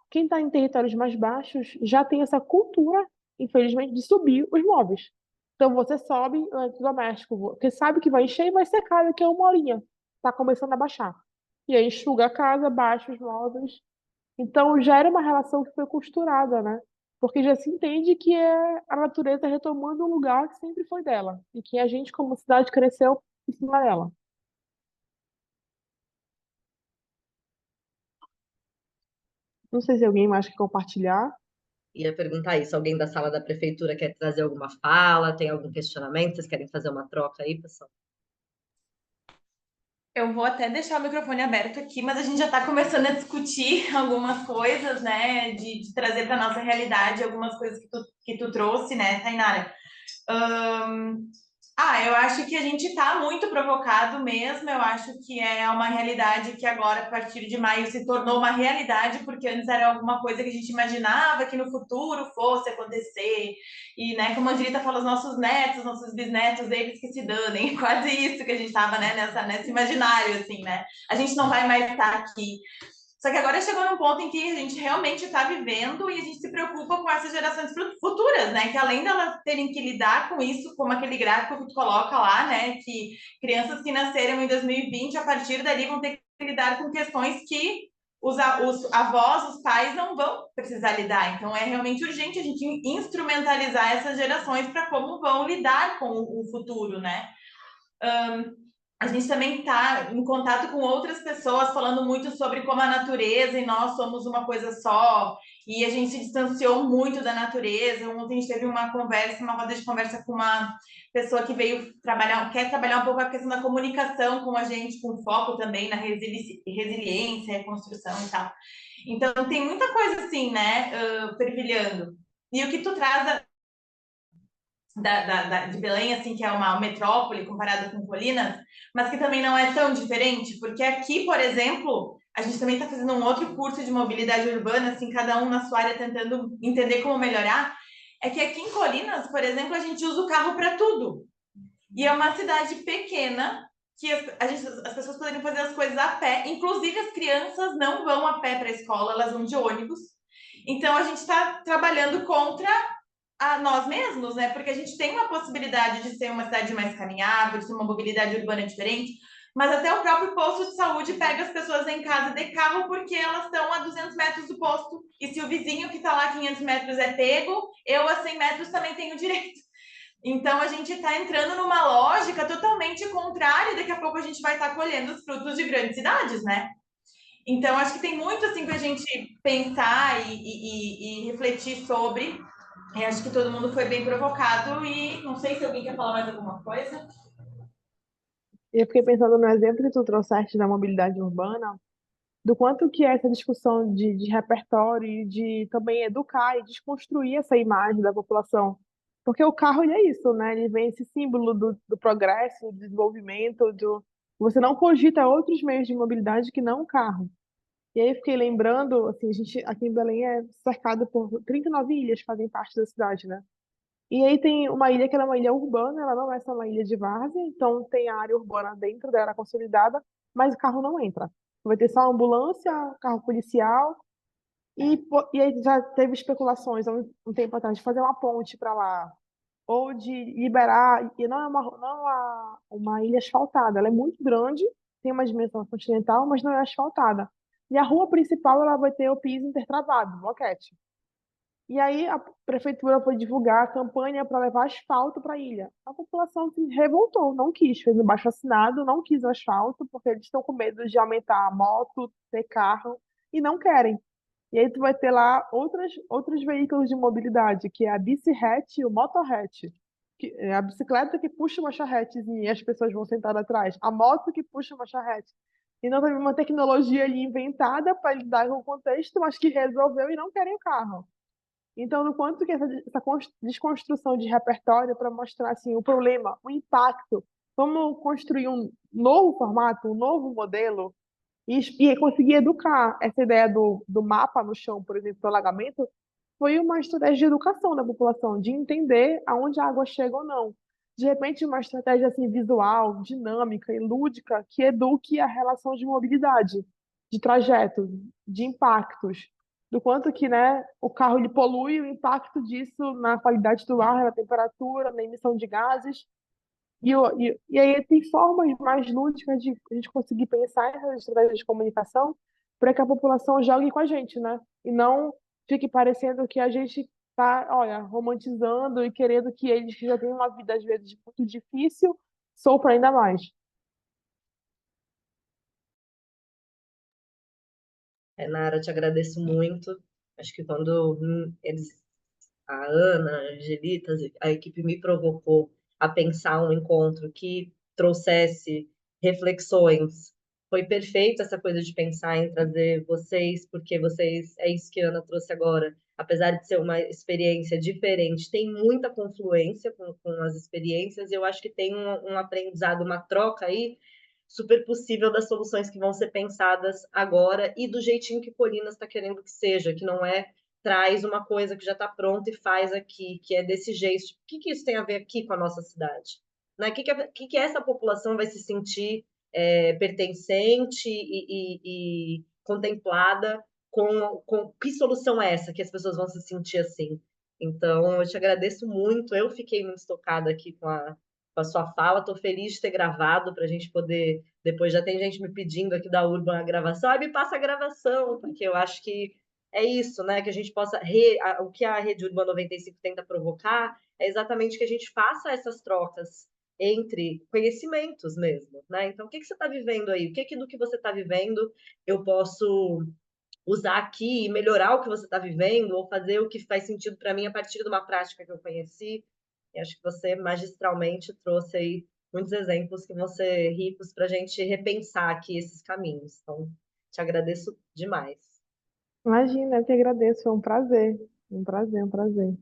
Quem está em territórios mais baixos já tem essa cultura, infelizmente, de subir os móveis. Então você sobe o eletrodoméstico, porque sabe que vai encher e vai secar daqui a uma horinha. Está começando a baixar. E aí enxuga a casa, baixa os móveis. Então já era uma relação que foi costurada, né? Porque já se entende que é a natureza retomando um lugar que sempre foi dela. E que a gente, como cidade, cresceu em cima dela. Não sei se alguém mais quer compartilhar. Ia perguntar isso. Alguém da sala da prefeitura quer trazer alguma fala? Tem algum questionamento? Vocês querem fazer uma troca aí, pessoal? Eu vou até deixar o microfone aberto aqui, mas a gente já está começando a discutir algumas coisas, né? De trazer para nossa realidade algumas coisas que tu trouxe, né, Tainara? Eu acho que a gente está muito provocado mesmo. Eu acho que é uma realidade que agora, a partir de maio, se tornou uma realidade, porque antes era alguma coisa que a gente imaginava que no futuro fosse acontecer. E, né, como a Angelita fala, os nossos netos, nossos bisnetos, eles que se danem. Quase isso que a gente estava, né, nesse imaginário, assim, né? A gente não vai mais estar aqui. Só que agora chegou num ponto em que a gente realmente está vivendo e a gente se preocupa com essas gerações futuras, né? Que além delas terem que lidar com isso, como aquele gráfico que tu coloca lá, né? Que crianças que nasceram em 2020, a partir dali vão ter que lidar com questões que os avós, os pais não vão precisar lidar. Então é realmente urgente a gente instrumentalizar essas gerações para como vão lidar com o futuro, né? A gente também está em contato com outras pessoas falando muito sobre como a natureza e nós somos uma coisa só, e a gente se distanciou muito da natureza. Ontem a gente teve uma roda de conversa com uma pessoa que veio quer trabalhar um pouco a questão da comunicação com a gente, com foco também na resiliência, reconstrução e tal. Então tem muita coisa assim, né, fervilhando. E o que tu traz de Belém, assim, que é uma metrópole comparada com Colinas, mas que também não é tão diferente, porque aqui, por exemplo, a gente também está fazendo um outro curso de mobilidade urbana, assim, cada um na sua área tentando entender como melhorar. É que aqui em Colinas, por exemplo, a gente usa o carro para tudo. E é uma cidade pequena que as pessoas poderiam fazer as coisas a pé. Inclusive, as crianças não vão a pé para a escola, elas vão de ônibus. Então, a gente está trabalhando contra a nós mesmos, né? Porque a gente tem uma possibilidade de ser uma cidade mais caminhável, de ter uma mobilidade urbana diferente, mas até o próprio posto de saúde pega as pessoas em casa de carro porque elas estão a 200 metros do posto. E se o vizinho que está lá a 500 metros é pego, eu a 100 metros também tenho direito. Então a gente está entrando numa lógica totalmente contrária, e daqui a pouco a gente vai estar colhendo os frutos de grandes cidades, né? Então acho que tem muito assim para a gente pensar e refletir sobre. Eu acho que todo mundo foi bem provocado e não sei se alguém quer falar mais alguma coisa. E eu fiquei pensando no exemplo que tu trouxeste da mobilidade urbana, do quanto que essa discussão de repertório e de também educar e desconstruir essa imagem da população. Porque o carro, ele é isso, né? Ele vem esse símbolo do progresso, do desenvolvimento, você não cogita outros meios de mobilidade que não o carro. E aí eu fiquei lembrando, assim, a gente aqui em Belém é cercado por 39 ilhas que fazem parte da cidade, né? E aí tem uma ilha que ela é uma ilha urbana, ela não é só uma ilha de várzea, então tem a área urbana dentro dela consolidada, mas o carro não entra. Vai ter só ambulância, carro policial, e aí já teve especulações há um tempo atrás de fazer uma ponte para lá, ou de liberar, e não é uma ilha asfaltada, ela é muito grande, tem uma dimensão continental, mas não é asfaltada. E a rua principal ela vai ter o piso intertravado, bloquete. E aí a prefeitura foi divulgar a campanha para levar asfalto para a ilha. A população se revoltou, não quis, fez um baixo-assinado, não quis o asfalto, porque eles estão com medo de aumentar a moto, ter carro, e não querem. E aí tu vai ter lá outros veículos de mobilidade, que é a bicicleta e o motorrete. Que é a bicicleta que puxa uma charrete e as pessoas vão sentar atrás. A moto que puxa uma charrete. E não teve uma tecnologia ali inventada para lidar com o contexto, mas que resolveu e não querem o carro. Então, no quanto que essa desconstrução de repertório para mostrar assim, o problema, o impacto, como construir um novo formato, um novo modelo, e conseguir educar essa ideia do mapa no chão, por exemplo, do alagamento, foi uma estratégia de educação da população, de entender aonde a água chega ou não. De repente, uma estratégia assim, visual, dinâmica e lúdica que eduque a relação de mobilidade, de trajeto, de impactos, do quanto que, né, o carro ele polui, o impacto disso na qualidade do ar, na temperatura, na emissão de gases. E aí tem formas mais lúdicas de a gente conseguir pensar essas estratégias de comunicação para que a população jogue com a gente, né? E não fique parecendo que a gente está, olha, romantizando e querendo que eles que já têm uma vida, às vezes, muito difícil, sofram ainda mais. Nara, eu te agradeço muito. Acho que quando a Ana, a Angelita, a equipe me provocou a pensar um encontro que trouxesse reflexões. Foi perfeito essa coisa de pensar em trazer vocês, porque vocês, é isso que a Ana trouxe agora, apesar de ser uma experiência diferente, tem muita confluência com as experiências, e eu acho que tem um aprendizado, uma troca aí, super possível das soluções que vão ser pensadas agora e do jeitinho que Colinas está querendo que seja, que não é traz uma coisa que já está pronta e faz aqui, que é desse jeito. Tipo, o que, que isso tem a ver aqui com a nossa cidade? Né? Que essa população vai se sentir pertencente e contemplada com que solução é essa que as pessoas vão se sentir assim? Então, eu te agradeço muito. Eu fiquei muito estocada aqui com a sua fala. Estou feliz de ter gravado para a gente poder. Depois já tem gente me pedindo aqui da Urban a gravação. Ah, me passa a gravação, porque eu acho que é isso, né? Que a gente possa. O que a Rede Urbana 95 tenta provocar é exatamente que a gente faça essas trocas entre conhecimentos mesmo, né? Então, o que você está vivendo aí? O que do que você está vivendo eu posso usar aqui e melhorar o que você está vivendo ou fazer o que faz sentido para mim a partir de uma prática que eu conheci? E acho que você magistralmente trouxe aí muitos exemplos que vão ser ricos para a gente repensar aqui esses caminhos. Então, te agradeço demais. Imagina, eu que agradeço, foi um prazer. Um prazer, um prazer.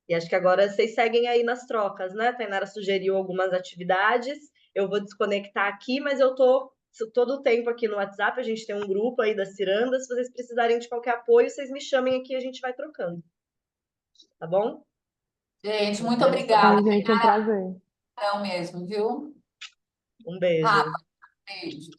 E acho que agora vocês seguem aí nas trocas, né? A Tainara sugeriu algumas atividades. Eu vou desconectar aqui, mas eu tô todo o tempo aqui no WhatsApp. A gente tem um grupo aí das cirandas. Se vocês precisarem de qualquer apoio, vocês me chamem aqui e a gente vai trocando. Tá bom? Gente, muito Vamos obrigada. Oi, gente, um prazer. Não mesmo, viu? Um beijo. Rafa, beijo.